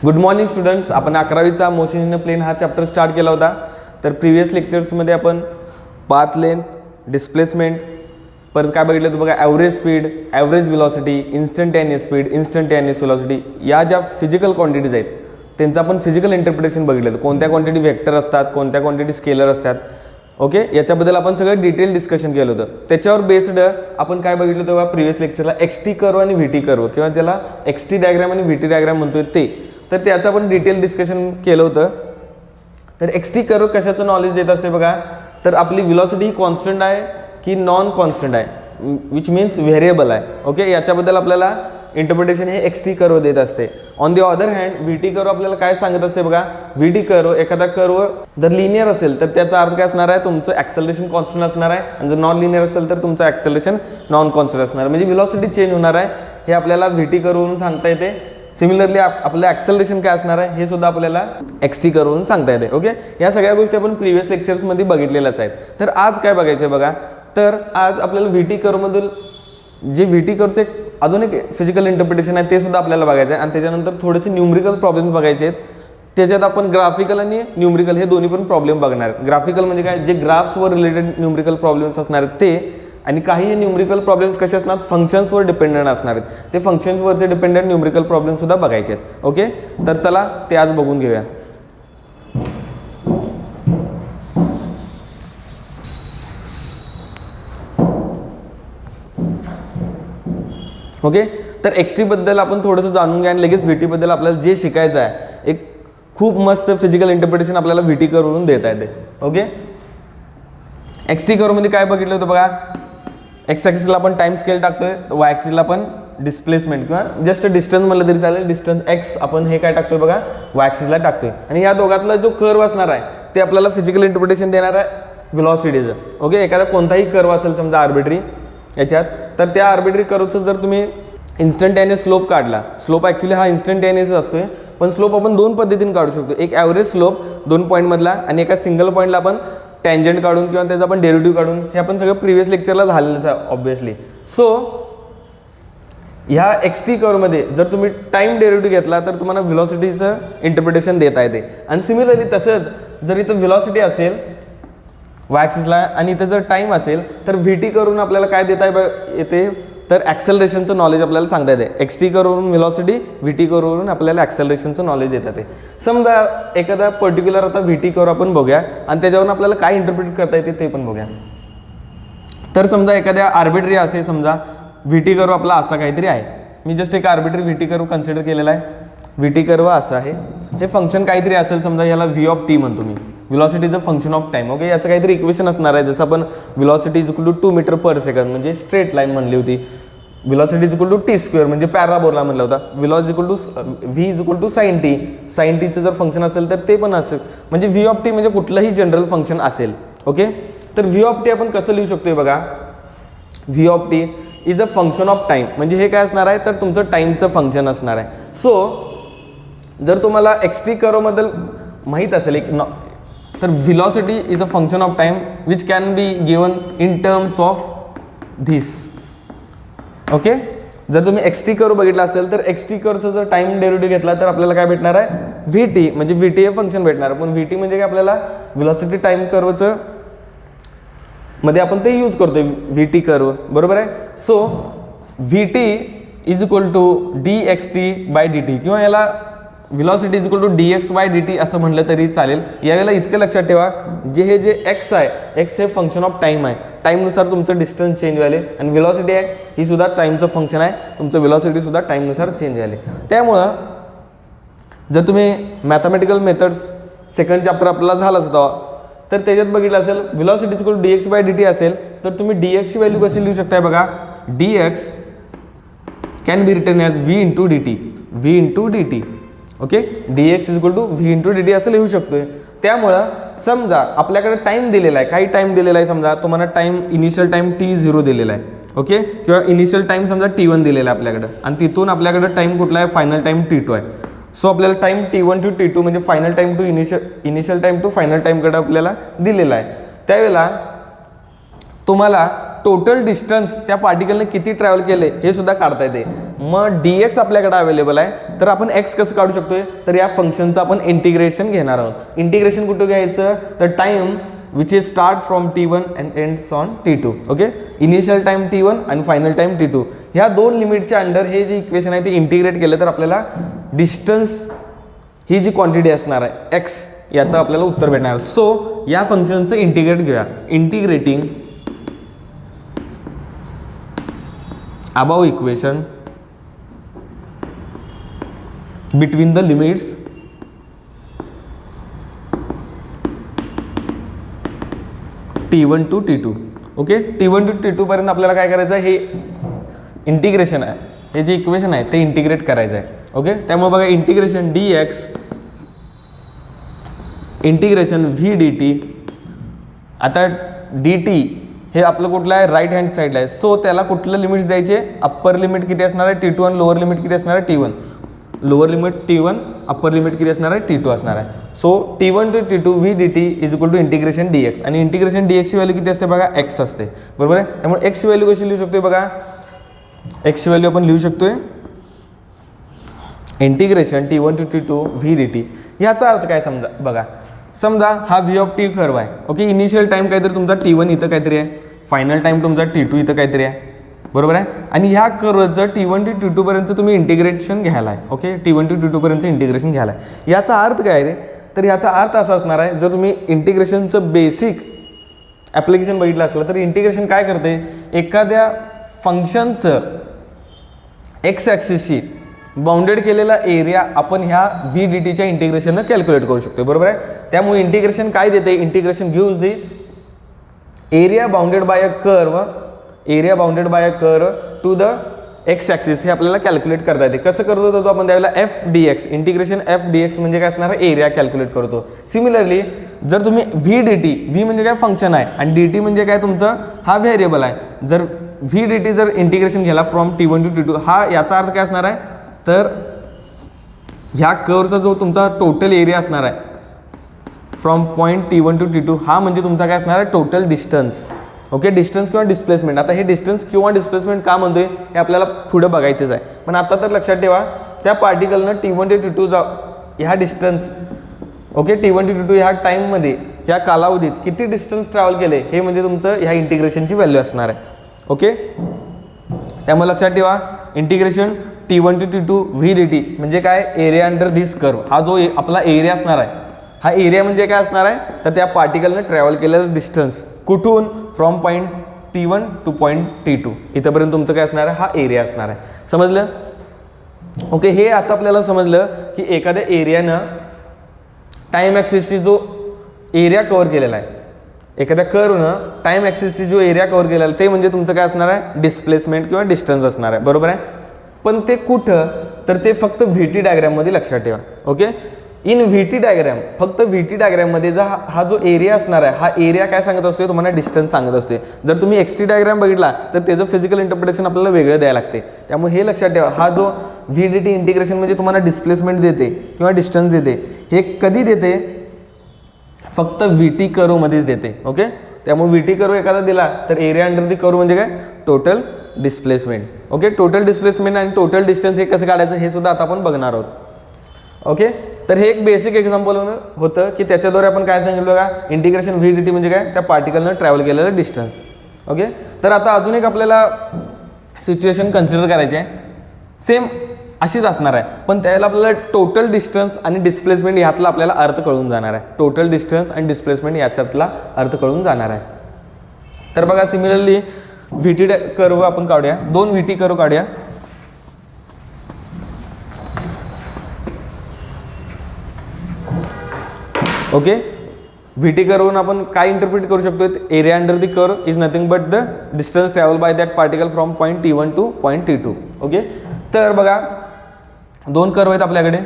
Good morning students. आपण 11वीचा motion in a plain हा chapter start केला होता. तर प्रिव्हियस लेक्चर्समध्ये आपण पाथ लेंथ, डिस्प्लेसमेंट, परत काय बघितलं होतं बघा, average speed, average velocity, instantaneous speed, instantaneous velocity, या ज्या फिजिकल क्वांटिटीज आहेत त्यांचं आपण फिजिकल इंटरप्रिटेशन बघितलं होतं. कोणत्या क्वांटिटी वेक्टर असतात, कोणत्या क्वांटिटी स्केलर असतात. ओके, याच्याबद्दल आपण सगळं डिटेल डिस्कशन केलं होतं. त्याच्यावर बेस्ड आपण काय बघितलं होतं बघा प्रिव्हियस लेक्चरला, एक्सटी कर्व आणि व्हीटी कर्व, किंवा ज्याला एक्सटी डायग्राम आणि व्हीटी डायग्राम म्हणतोय ते. तर त्याचं आपण डिटेल डिस्कशन केलं होतं. तर एक्सटी कर्व कशाचं नॉलेज देत असते बघा, तर आपली व्हेलॉसिटी ही कॉन्स्टंट आहे की नॉन कॉन्स्टंट आहे, विच मीन्स व्हेरिएबल आहे. ओके, याच्याबद्दल आपल्याला इंटरप्रिटेशन हे एक्सटी कर्व देत असते. On the other hand VT curve आपल्याला काय सांगत असते बघा, व्हीटी कर्व, एखादा कर्व जर लिनियर असेल तर त्याचा अर्थ काय असणार आहे, तुमचं ॲक्सेलरेशन कॉन्स्टंट असणार आहे, आणि जर नॉन लिनियर असेल तर तुमचं ॲक्सेलरेशन नॉन कॉन्स्टंट असणार आहे. म्हणजे व्हेलॉसिटी चेंज होणार आहे, हे आपल्याला व्हीटी कर्ववरून सांगता येते. सिमिलरली आपलं ॲक्सेलरेशन काय असणार आहे हे सुद्धा आपल्याला एक्सटी कर्ववरून सांगता येते. ओके, या सगळ्या गोष्टी आपण प्रिव्हियस लेक्चर्समध्ये बघितलेल्याच आहेत. तर आज काय बघायचं बघा, तर आज आपल्याला व्हीटी कर्वमधील जे व्हीटी कर्वचे अजून एक फिजिकल इंटरप्रिटेशन आहे ते सुद्धा आपल्याला बघायचं आहे. आणि त्याच्यानंतर थोडेसे न्यूमरिकल प्रॉब्लेम्स बघायचे आहेत. त्याच्यात आपण ग्राफिकल आणि न्यूमरिकल हे दोन्ही पण प्रॉब्लेम बघणार आहेत. ग्राफिकल म्हणजे काय, जे ग्राफ्सवर रिलेटेड न्यूमरिकल प्रॉब्लेम्स असणार आहेत ते, आणि काही न्यूमरिकल प्रॉब्लेम्स कसे असणार, फंक्शन्सवर डिपेंडंट असणार आहेत. ते फंक्शन्सवरचे डिपेंडंट न्यूमरिकल प्रॉब्लेम सुद्धा बघायचे आहेत. ओके, तर चला ते आज बघून घेऊया. ओके, तर एक्सटी बद्दल आपण थोडंसं जाणून घ्या आणि लगेच व्हीटी बद्दल आपल्याला जे शिकायचं आहे, एक खूप मस्त फिजिकल इंटरप्रिटेशन आपल्याला व्हीटी कर्ववरून देता येते. ओके, एक्सटी कर्वमध्ये काय बघितलं होतं बघा, एक्स ॲक्सिसला आपण टाइम स्केल टाकतोय, वाय ॲक्सिसला आपण डिस्प्लेसमेंट किंवा जस्ट डिस्टन्स म्हणलं तरी चालेल, डिस्टन्स एक्स आपण हे काय टाकतोय बघा, वाय ॲक्सिसला टाकतोय. आणि या दोघातला जो कर्व असणार आहे ते आपल्याला फिजिकल इंटरप्रिटेशन देणार आहे व्हेलॉसिटीचं. ओके, एखादा कोणताही कर्व असेल समजा आर्बिट्री याच्यात, तर त्या आर्बिट्री कर्वचं जर तुम्ही इन्स्टंटेनियस स्लोप काढला, स्लोप ॲक्च्युली हा इन्स्टंटेनियस असतोय, पण स्लोप आपण दोन पद्धतीने काढू शकतो. एक ॲव्हरेज स्लोप 2 पॉईंटमधला, आणि एका सिंगल पॉईंटला आपण टँजंट काढून किंवा त्याचा आपण डेरिव्हेटिव्ह काढून, हे आपण सगळं प्रिव्हियस लेक्चरला झालेलंच आहे ऑब्व्हियसली. सो ह्या एक्सटी कर्वमध्ये जर तुम्ही टाइम डेरिव्हेटिव्ह घेतला तर तुम्हाला व्हेलॉसिटीचं इंटरप्रिटेशन देता येते. आणि सिमिलरली तसंच जर इथं व्हेलॉसिटी असेल वाय ॲक्सिसला आणि इथं जर टाईम असेल तर व्हीटी करून आपल्याला काय देता येते, तर ॲक्सेलरेशनचं नॉलेज आपल्याला सांगता येते. एक्सटी कर्ववरून व्हेलॉसिटी, व्हीटी कर्ववरून आपल्याला ॲक्सेलरेशनचं नॉलेज देतात. ते समजा एखादा पर्टिक्युलर आता व्हीटी कर्व आपण बघूया आणि त्याच्यावरून आपल्याला काय इंटरप्रिट करता येते ते पण बघूया. तर समजा एखाद्या आर्बिट्री असे, समजा व्हीटी कर्व आपला असा काहीतरी आहे. मी जस्ट एक आर्बिट्री व्हीटी कर्व कन्सिडर केलेला आहे. व्हीटी कर्व असा आहे, हे फंक्शन काहीतरी असेल, समजा याला व्ही ऑफ टी म्हणतो मी, velocity is a function of time. Okay, याचं काहीतरी इक्वेशन असणार आहे, जसं आपण velocity is equal to 2 meter per second म्हणजे स्ट्रेट लाईन म्हणली होती. Velocity is equal to T square म्हणजे पॅराबोला म्हणला होता. Velocity equal to V is equal to sine T, sine टीचं जर फंक्शन असेल तर ते पण असेल, म्हणजे व्ही ऑफ टी म्हणजे कुठलंही जनरल फंक्शन असेल. ओके, तर व्ही ऑफ टी आपण कसं लिहू शकतोय बघा, V of T is a function of time, म्हणजे हे काय असणार आहे, तर तुमचं टाईमचं फंक्शन असणार आहे. सो जर तुम्हाला एक्सटी कर्वबद्दल माहीत असेल एक तर velocity is a function of time which can be given in terms of this. Okay, जर तुम्ही एक्सटी कर्व बघितला असेल तर एक्सटी कर्वचं जर टाइम डेरिव्हेटिव्ह घेतला तर आपल्याला काय भेटणार आहे, व्हीटी, म्हणजे व्हीटी हे फंक्शन भेटणार. पण व्हीटी म्हणजे काय, आपल्याला व्हेलॉसिटी टाइम कर्वचं मध्ये आपण ते यूज करतोय व्हीटी कर्व, बरोबर आहे. So v t is equal to d x t by d t, किंवा याला velocity is equal to d x by d t असं म्हटलं तरी चालेल. यावेळेला इतकं लक्षात ठेवा, जे एक्स आहे, एक्स हे फंक्शन ऑफ टाईम आहे, टाईमनुसार तुमचं डिस्टन्स चेंज व्हायले, आणि व्हेलॉसिटी आहे ही सुद्धा टाईमचं फंक्शन आहे, तुमचं व्हेलॉसिटी सुद्धा टाईमनुसार चेंज झाले. त्यामुळं जर तुम्ही मॅथमॅटिकल मेथड्स सेकंड चॅप्टर आपल्याला झालाच होता, तर त्याच्यात बघितलं असेल velocity is equal to d x by d t असेल, तर तुम्ही डी एक्सची व्हॅल्यू कशी लिहू शकताय बघा, d x can be written as v into d t, v into d t. Okay, d x is equal to v into d t असं लिहू शकतोय. त्यामुळं समजा आपल्याकडे टाईम दिलेला आहे, काही टाईम दिलेला आहे, समजा तुम्हाला टाईम इनिशियल टाईम T0 दिलेला आहे. ओके, किंवा इनिशियल टाईम समजा T1 दिलेला आहे आपल्याकडं, आणि तिथून आपल्याकडे टाईम कुठला आहे, फायनल टाईम T2 आहे. सो आपल्याला टाईम T1 टू T2 म्हणजे final time to initial time to final टाईमकडे आपल्याला दिलेला आहे. त्यावेळेला तुम्हाला टोटल डिस्टन्स त्या पार्टिकलने किती ट्रॅव्हल केले हे सुद्धा काढता येते. मग dx आपल्याकडे अवेलेबल आहे, तर आपण x कसं काढू शकतोय, तर या फंक्शनचं आपण इंटिग्रेशन घेणार आहोत. इंटिग्रेशन कुठं घ्यायचं, तर time which is start from t1 and ends on t2. Okay, initial time t1 आणि फायनल टाइम t2. ह्या दोन लिमिटच्या अंडर हे जे इक्वेशन आहे ते इंटिग्रेट केलं तर आपल्याला डिस्टन्स ही जी क्वांटिटी असणार आहे x याचं आपल्याला उत्तर भेटणार. सो या फंक्शनचं इंटिग्रेट घेऊया. Integrating above equation between the limits t1 to t2. Okay, t1 to t2 पर्यंत आपल्याला काय करायचं आहे, हे इंटिग्रेशन आहे, हे जे इक्वेशन आहे ते इंटिग्रेट करायचं आहे. ओके, त्यामुळे बघा integration dx integration v dt. आता dt हे आपलं कुठलं आहे, राईट हँड साईडला आहे. सो त्याला कुठलं लिमिट्स द्यायचे, अप्पर लिमिट किती असणार आहे t2 आणि लोअर लिमिट किती असणार आहे t1. Lower limit t1, upper limit किती असणार आहे t2 असणार आहे. So t1 to t2 v dt is equal to integration dx. आणि इंटिग्रेशन dx ची व्हॅल्यू किती असते बघा, x असते, बरोबर आहे. त्यामुळे x ची व्हॅल्यू कशी लिहू शकतोय बघा, x ची व्हॅल्यू आपण लिहू शकतोय integration t1 to t2 v dt. ह्याचा अर्थ काय समजा बघा, समजा हा v ऑफ t कर्व आहे. ओके, इनिशियल टाइम काहीतरी तुमचा t1 इथं काहीतरी आहे, फायनल टाइम तुमचा t2 इथं काहीतरी आहे, बरोबर आहे. आणि ह्या कर्वचं t1 to t2 पर्यंत तुम्ही इंटिग्रेशन घ्यायला आहे. ओके, t1 to t2 पर्यंत इंटिग्रेशन घ्यायला आहे. याचा अर्थ काय रे, तर याचा अर्थ असा असणार आहे, जर तुम्ही इंटिग्रेशनचं बेसिक ॲप्लिकेशन बघितलं असलं तर इंटिग्रेशन काय करते, एखाद्या फंक्शनचं एक्स ॲक्सिसशी बाउंडेड केलेला एरिया आपण ह्या v dt च्या इंटिग्रेशननं कॅल्क्युलेट करू शकतो, बरोबर आहे. त्यामुळे इंटिग्रेशन काय देते, integration gives the area bounded by a curve, area bounded by a curve to the x axis. हे आपल्याला कॅल्क्युलेट करता येते. कसं करत होतो आपण त्यावेळेला f dx, integration f dx म्हणजे काय असणार, एरिया कॅल्क्युलेट करतो. सिमिलरली जर तुम्ही v dt, v म्हणजे काय फंक्शन आहे आणि dt म्हणजे काय तुमचं हा व्हेरिएबल आहे. जर v dt जर इंटिग्रेशन घ्याला फ्रॉम t1 to t2, हा याचा अर्थ काय असणार आहे, तर ह्या कर्वचा जो तुमचा टोटल एरिया असणार आहे from point t1 to t2, हा म्हणजे तुमचा काय असणार आहे, टोटल डिस्टन्स. ओके, डिस्टन्स किंवा डिस्प्लेसमेंट. आता हे डिस्टन्स किंवा डिस्प्लेसमेंट का म्हणतोय हे आपल्याला पुढे बघायचंच आहे. पण आता तर लक्षात ठेवा, त्या पार्टिकलनं t1 ते t2 ह्या distance, okay, t1 to t2 ह्या टाईममध्ये, ह्या कालावधीत किती डिस्टन्स ट्रॅव्हल केले हे म्हणजे तुमचं ह्या इंटिग्रेशनची व्हॅल्यू असणार आहे. ओके, त्यामुळे लक्षात ठेवा integration t1 to t2 v dt म्हणजे काय, एरिया अंडर धिस कर्व. हा जो आपला एरिया असणार आहे, हा एरिया म्हणजे काय असणार आहे, तर त्या पार्टिकलनं ट्रॅव्हल केलेलं डिस्टन्स कुठून, from point t1 two point t2 इथंपर्यंत तुमचं काय असणार आहे, हा एरिया असणार आहे. समजलं. ओके, हे आता आपल्याला समजलं की एखाद्या एरियानं टाइम ॲक्सिसची जो एरिया कव्हर केलेला आहे, एखाद्या कर्वनं टाइम ॲक्सिसची जो एरिया कव्हर केलेला आहे ते म्हणजे तुमचं काय असणार आहे, डिस्प्लेसमेंट किंवा डिस्टन्स असणार आहे, बरोबर आहे. पण ते कुठं, तर ते फक्त VT डायग्राममध्ये लक्षात ठेवा. ओके, इन VT डायग्राम, फक्त VT डायग्राममध्ये हा जो एरिया असणार आहे, हा एरिया काय सांगत असतो, तुम्हाला डिस्टन्स सांगत असते. जर तुम्ही XT डायग्राम बघितला तर त्याचं फिजिकल इंटरप्रिटेशन आपल्याला वेगळं द्यायला लागते. त्यामुळे हे लक्षात ठेवा, हा जो v dt इंटिग्रेशन म्हणजे तुम्हाला डिस्प्लेसमेंट देते किंवा डिस्टन्स देते, हे कधी देते, फक्त VT कर्वमध्येच देते. ओके, त्यामुळे VT कर्व एखादा दिला तर एरिया अंडर दी कर्व म्हणजे काय, total displacement. Okay, total displacement आणि टोटल डिस्टन्स हे कसं काढायचं हे सुद्धा आता आपण बघणार आहोत. ओके, तर हे एक बेसिक एक्झाम्पल होतं की त्याच्याद्वारे आपण काय सांगितलं बघा, इंटिग्रेशन v dt म्हणजे काय, त्या पार्टिकलनं ट्रॅव्हल केलेलं डिस्टन्स. ओके, तर आता अजून एक आपल्याला सिच्युएशन कन्सिडर करायची आहे, सेम अशीच असणार आहे, पण त्याला आपल्याला टोटल डिस्टन्स आणि डिस्प्लेसमेंट यातला आपल्याला अर्थ कळून जाणार आहे. टोटल डिस्टन्स आणि डिस्प्लेसमेंट याच्यातला अर्थ कळून जाणार आहे. तर बघा, सिमिलरली VT कर्व आपण काढूया, दोन VT कर्व काढूया. ओके, VT कर्वून आपण काय इंटरप्रिट करू शकतो, area under the curve is nothing but the distance travel by that particle from point t1 two point t2. Okay, तर बघा दोन कर्व आहेत आपल्याकडे,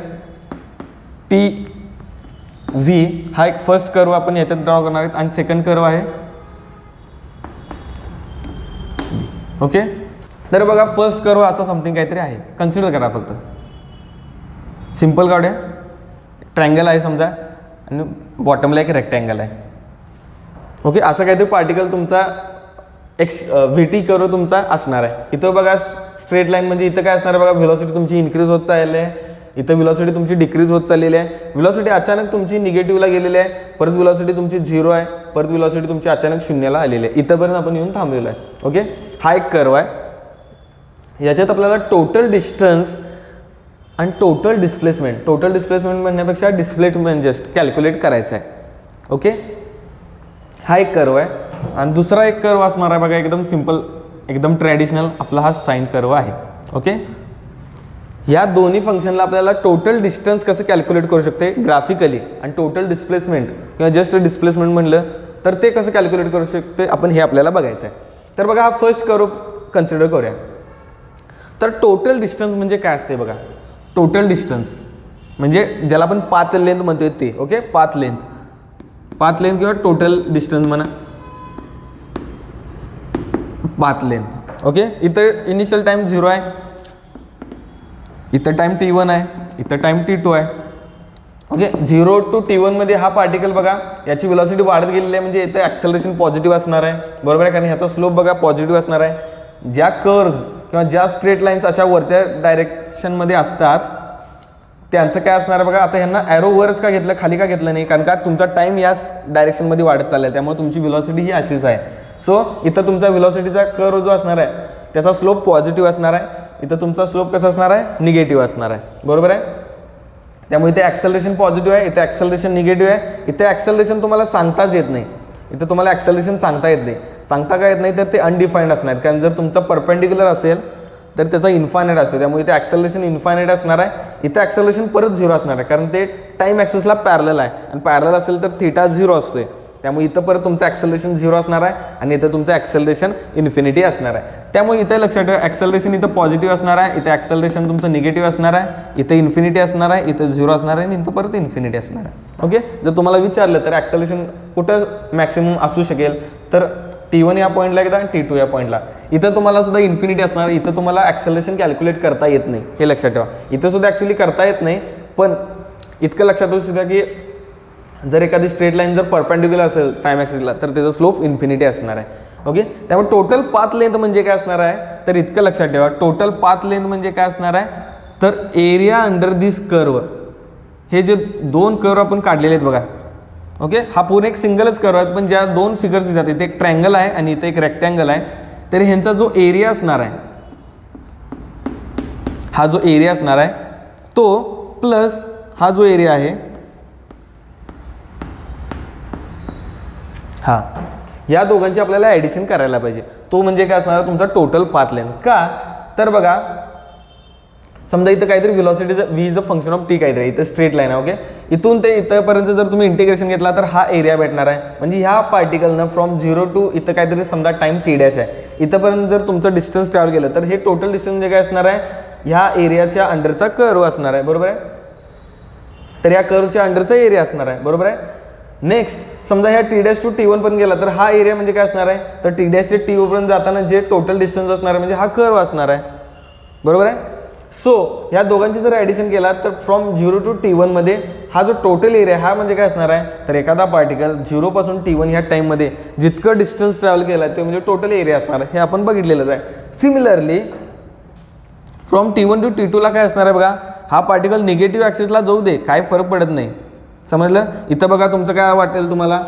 TV हा एक फर्स्ट कर्व आपण याच्यात ड्रॉ करणार आहेत आणि सेकंड कर्व आहे. ओके, तर बघा फर्स्ट कर्व असा समथिंग काहीतरी आहे, कन्सिडर करा, फक्त सिंपल काढूया. ट्रायंगल आहे समजा आणि बॉटमला एक रेक्टँगल आहे. ओके, असं काहीतरी पार्टिकल तुमचा व्ही टी कर्व तुमचा असणार आहे. इथं बघा स्ट्रेट लाईन म्हणजे इथं काय असणार आहे बघा, व्हेलॉसिटी तुमची इन्क्रीज होत चालली आहे, इथं व्हेलॉसिटी तुमची डिक्रीज होत चाललेली आहे. व्हेलॉसिटी अचानक तुमची निगेटिव्हला गेलेली आहे, परत व्हेलॉसिटी तुमची 0 आहे, परत व्हेलॉसिटी तुमची अचानक 0ला आलेली आहे. इथंपर्यंत आपण येऊन थांबलेलो आहे. ओके, हा एक कर्व आहे. याच्यात आपल्याला टोटल डिस्टन्स आणि टोटल डिस्प्लेसमेंट म्हणण्यापेक्षा डिस्प्लेसमेंट जस्ट कॅल्क्युलेट करायचं आहे. ओके, हा एक कर्व आहे. आणि दुसरा एक कर्व असणार आहे बघा, एकदम सिंपल, एकदम ट्रॅडिशनल आपला हा साइन कर्व आहे. ओके, या दोन्ही फंक्शनला आपल्याला टोटल डिस्टन्स कसं कॅल्क्युलेट करू शकते ग्राफिकली, आणि टोटल डिस्प्लेसमेंट किंवा जस्ट डिस्प्लेसमेंट म्हणलं तर ते कसं कॅल्क्युलेट करू शकते आपण, हे आपल्याला बघायचं आहे. तर बघा, हा फर्स्ट कर्व कन्सिडर करूया. तर टोटल डिस्टन्स म्हणजे काय असते बघा, टोटल डिस्टन्स म्हणजे ज्याला आपण पाथ लेंथ म्हणतोय ते. ओके, पाथ लेंथ किंवा टोटल डिस्टन्स म्हणा, पाथ लेंथ. ओके, इथं इनिशियल टाइम 0 आहे, इथं टाइम t1 आहे, इथं टाइम t2 आहे. ओके, 0 to t1 मध्ये हा पार्टिकल बघा, याची व्हेलॉसिटी वाढत गेलेली आहे, म्हणजे इथं ॲक्सेलरेशन पॉझिटिव्ह असणार आहे, बरोबर आहे, कारण ह्याचा स्लोप बघा पॉझिटिव्ह असणार आहे. ज्या कर्व्ज किंवा ज्या स्ट्रेट लाईन्स अशा वरच्या डायरेक्शनमध्ये असतात त्यांचं काय असणार आहे बघा. आता ह्यांना ॲरो वरच का घेतलं, खाली का घेतलं नाही, कारण का तुमचा टाइम याच डायरेक्शनमध्ये वाढत चालला आहे, त्यामुळे तुमची व्हेलॉसिटी ही अशीच आहे. सो इथं तुमचा व्हेलॉसिटीचा कर्व जो असणार आहे त्याचा स्लोप पॉझिटिव्ह असणार आहे, इथं तुमचा स्लोप कसा असणार आहे, निगेटिव्ह असणार आहे, बरोबर आहे. त्यामुळे इथे ॲक्सेलरेशन पॉझिटिव्ह आहे, इथे ॲक्सेलरेशन निगेटिव्ह आहे. इथे ॲक्सेलरेशन तुम्हाला सांगताच येत नाही, इथं तुम्हाला ॲक्सेलरेशन सांगता येत नाही. सांगता का येत नाही तर ते अनडिफाईंड असणार, कारण जर तुमचा परपेंडिक्युलर असेल तर त्याचा इन्फायनाईट असतो, त्यामुळे इथे ॲक्सेलरेशन इन्फायनाईट असणार आहे. इथे ॲक्सेलरेशन परत 0 असणार आहे, कारण ते टाईम ॲक्सेसला पॅरलल आहे, आणि पॅरलल असेल तर थीटा 0 असतोय, त्यामुळे इथं परत तुमचं ॲक्सेलरेशन 0 असणार आहे, आणि इथं तुमचं ॲक्सेलरेशन इन्फिनिटी असणार आहे. त्यामुळे इथं लक्षात ठेवा, ॲक्सेलरेशन इथं पॉझिटिव्ह असणार आहे, इथे ॲक्सेलरेशन तुमचं निगेटिव्ह असणार आहे, इथं इन्फिनिटी असणार आहे, इथं 0 असणार आहे, आणि इथं परत इन्फिनिटी असणार आहे. ओके, जर तुम्हाला विचारलं तर ॲक्सेलरेशन कुठं मॅक्सिमम असू शकेल, तर t1 या पॉईंटला एकदा, t2 या पॉईंटला. इथं तुम्हाला सुद्धा इन्फिनिटी असणार, इथं तुम्हाला ॲक्सेलरेशन कॅल्क्युलेट करता येत नाही, हे लक्षात ठेवा. इथं सुद्धा ॲक्च्युली करता येत नाही, पण इतकं लक्षात येऊ सुद्धा की जर एखादी स्ट्रेट लाईन जर परपेंडिक्युलर असेल टाइम ॲक्सिसला तर त्याचा स्लोप इन्फिनिटी असणार आहे. ओके, त्यामुळे टोटल पाथ लेंथ म्हणजे काय असणार आहे, तर इतकं लक्षात ठेवा, टोटल पाथ लेंथ म्हणजे काय असणार आहे, तर एरिया अंडर दिस कर्व. हे जे दोन कर्व आपण काढलेले आहेत बघा, ओके, हा पूर्ण एक सिंगलच कर्व आहे, पण ज्या दोन फिगर्स दिसतात, इथे एक ट्रँगल आहे आणि इथे एक रेक्टँगल आहे, तर ह्यांचा जो एरिया असणार आहे, हा जो एरिया असणार आहे तो प्लस हा जो एरिया आहे, हा, या दोघांची आपल्याला ॲडिशन करायला पाहिजे. तो म्हणजे काय असणार तुमचा टोटल पाथ लेंथ. का तर बघा, समजा इथं काहीतरी व्हेलॉसिटीचं v is a function of t काहीतरी, इथं स्ट्रेट लाईन आहे. ओके, इथून ते इथंपर्यंत जर तुम्ही इंटिग्रेशन घेतला तर हा एरिया भेटणार आहे. म्हणजे ह्या पार्टिकलनं फ्रॉम 0 टू इथं काहीतरी समजा टाइम t डॅश आहे, इथंपर्यंत जर तुमचं डिस्टन्स ट्रॅव्हल केलं तर हे टोटल डिस्टन्स म्हणजे काय असणार आहे, ह्या एरियाच्या अंडरचा कर्व असणार आहे, बरोबर आहे. तर या कर्वच्या अंडरचा एरिया असणार आहे, बरोबर आहे. नेक्स्ट समजा ह्या t डॅश टू t1 पर्यंत गेला तर हा एरिया म्हणजे काय असणार आहे, तर t डॅश ते t1 पर्यंत जाताना जे टोटल डिस्टन्स असणार आहे म्हणजे हा कर्व असणार आहे, बरोबर आहे. सो ह्या दोघांची जर ॲडिशन केला तर फ्रॉम 0 टू t1 मध्ये हा जो टोटल एरिया हा म्हणजे काय असणार आहे, तर एखादा पार्टिकल 0 पासून t1 ह्या टाईममध्ये जितकं डिस्टन्स ट्रॅव्हल केला ते म्हणजे टोटल एरिया असणार आहे, हे आपण बघितलेलंच आहे. Similarly from t1 to t2 ला काय असणार आहे बघा, हा पार्टिकल निगेटिव्ह ॲक्सिसला जाऊ दे, काय फरक पडत नाही, समजलं. इथं बघा तुमचं काय वाटेल तुम्हाला,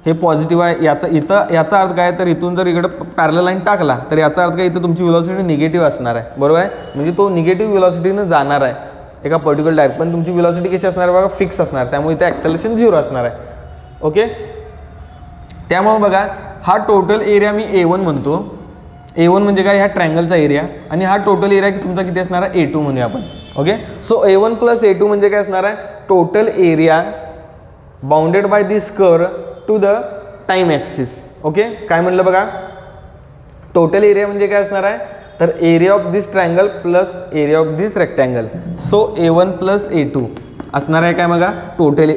हे पॉझिटिव्ह आहे, याचा अर्थ काय, तर इथून जर इकडं पॅरलल लाईन टाकला तर याचा अर्थ काय, इथं तुमची व्हेलॉसिटी निगेटिव्ह असणार आहे, बरोबर आहे. म्हणजे तो निगेटिव्ह व्हेलॉसिटीनं जाणार आहे एका पर्टिक्युलर डायरेक्ट, पण तुमची व्हेलॉसिटी कशी असणार आहे बघा, फिक्स असणार, त्यामुळे इथे ॲक्सेलरेशन 0 असणार आहे. ओके, त्यामुळे बघा हा टोटल एरिया मी A1 म्हणतो. A1 म्हणजे काय, ह्या ट्रँगलचा एरिया, आणि हा टोटल एरिया तुमचा किती असणार आहे, A2 म्हणूया आपण. Okay, so A1 plus A2 म्हणजे काय असणार आहे, total area bounded by this curve to the time axis. Okay, काय म्हणलं बघा, टोटल एरिया म्हणजे काय असणार आहे, तर area of this triangle plus area of this rectangle. So A1 plus A2 असणार आहे काय बघा, टोटल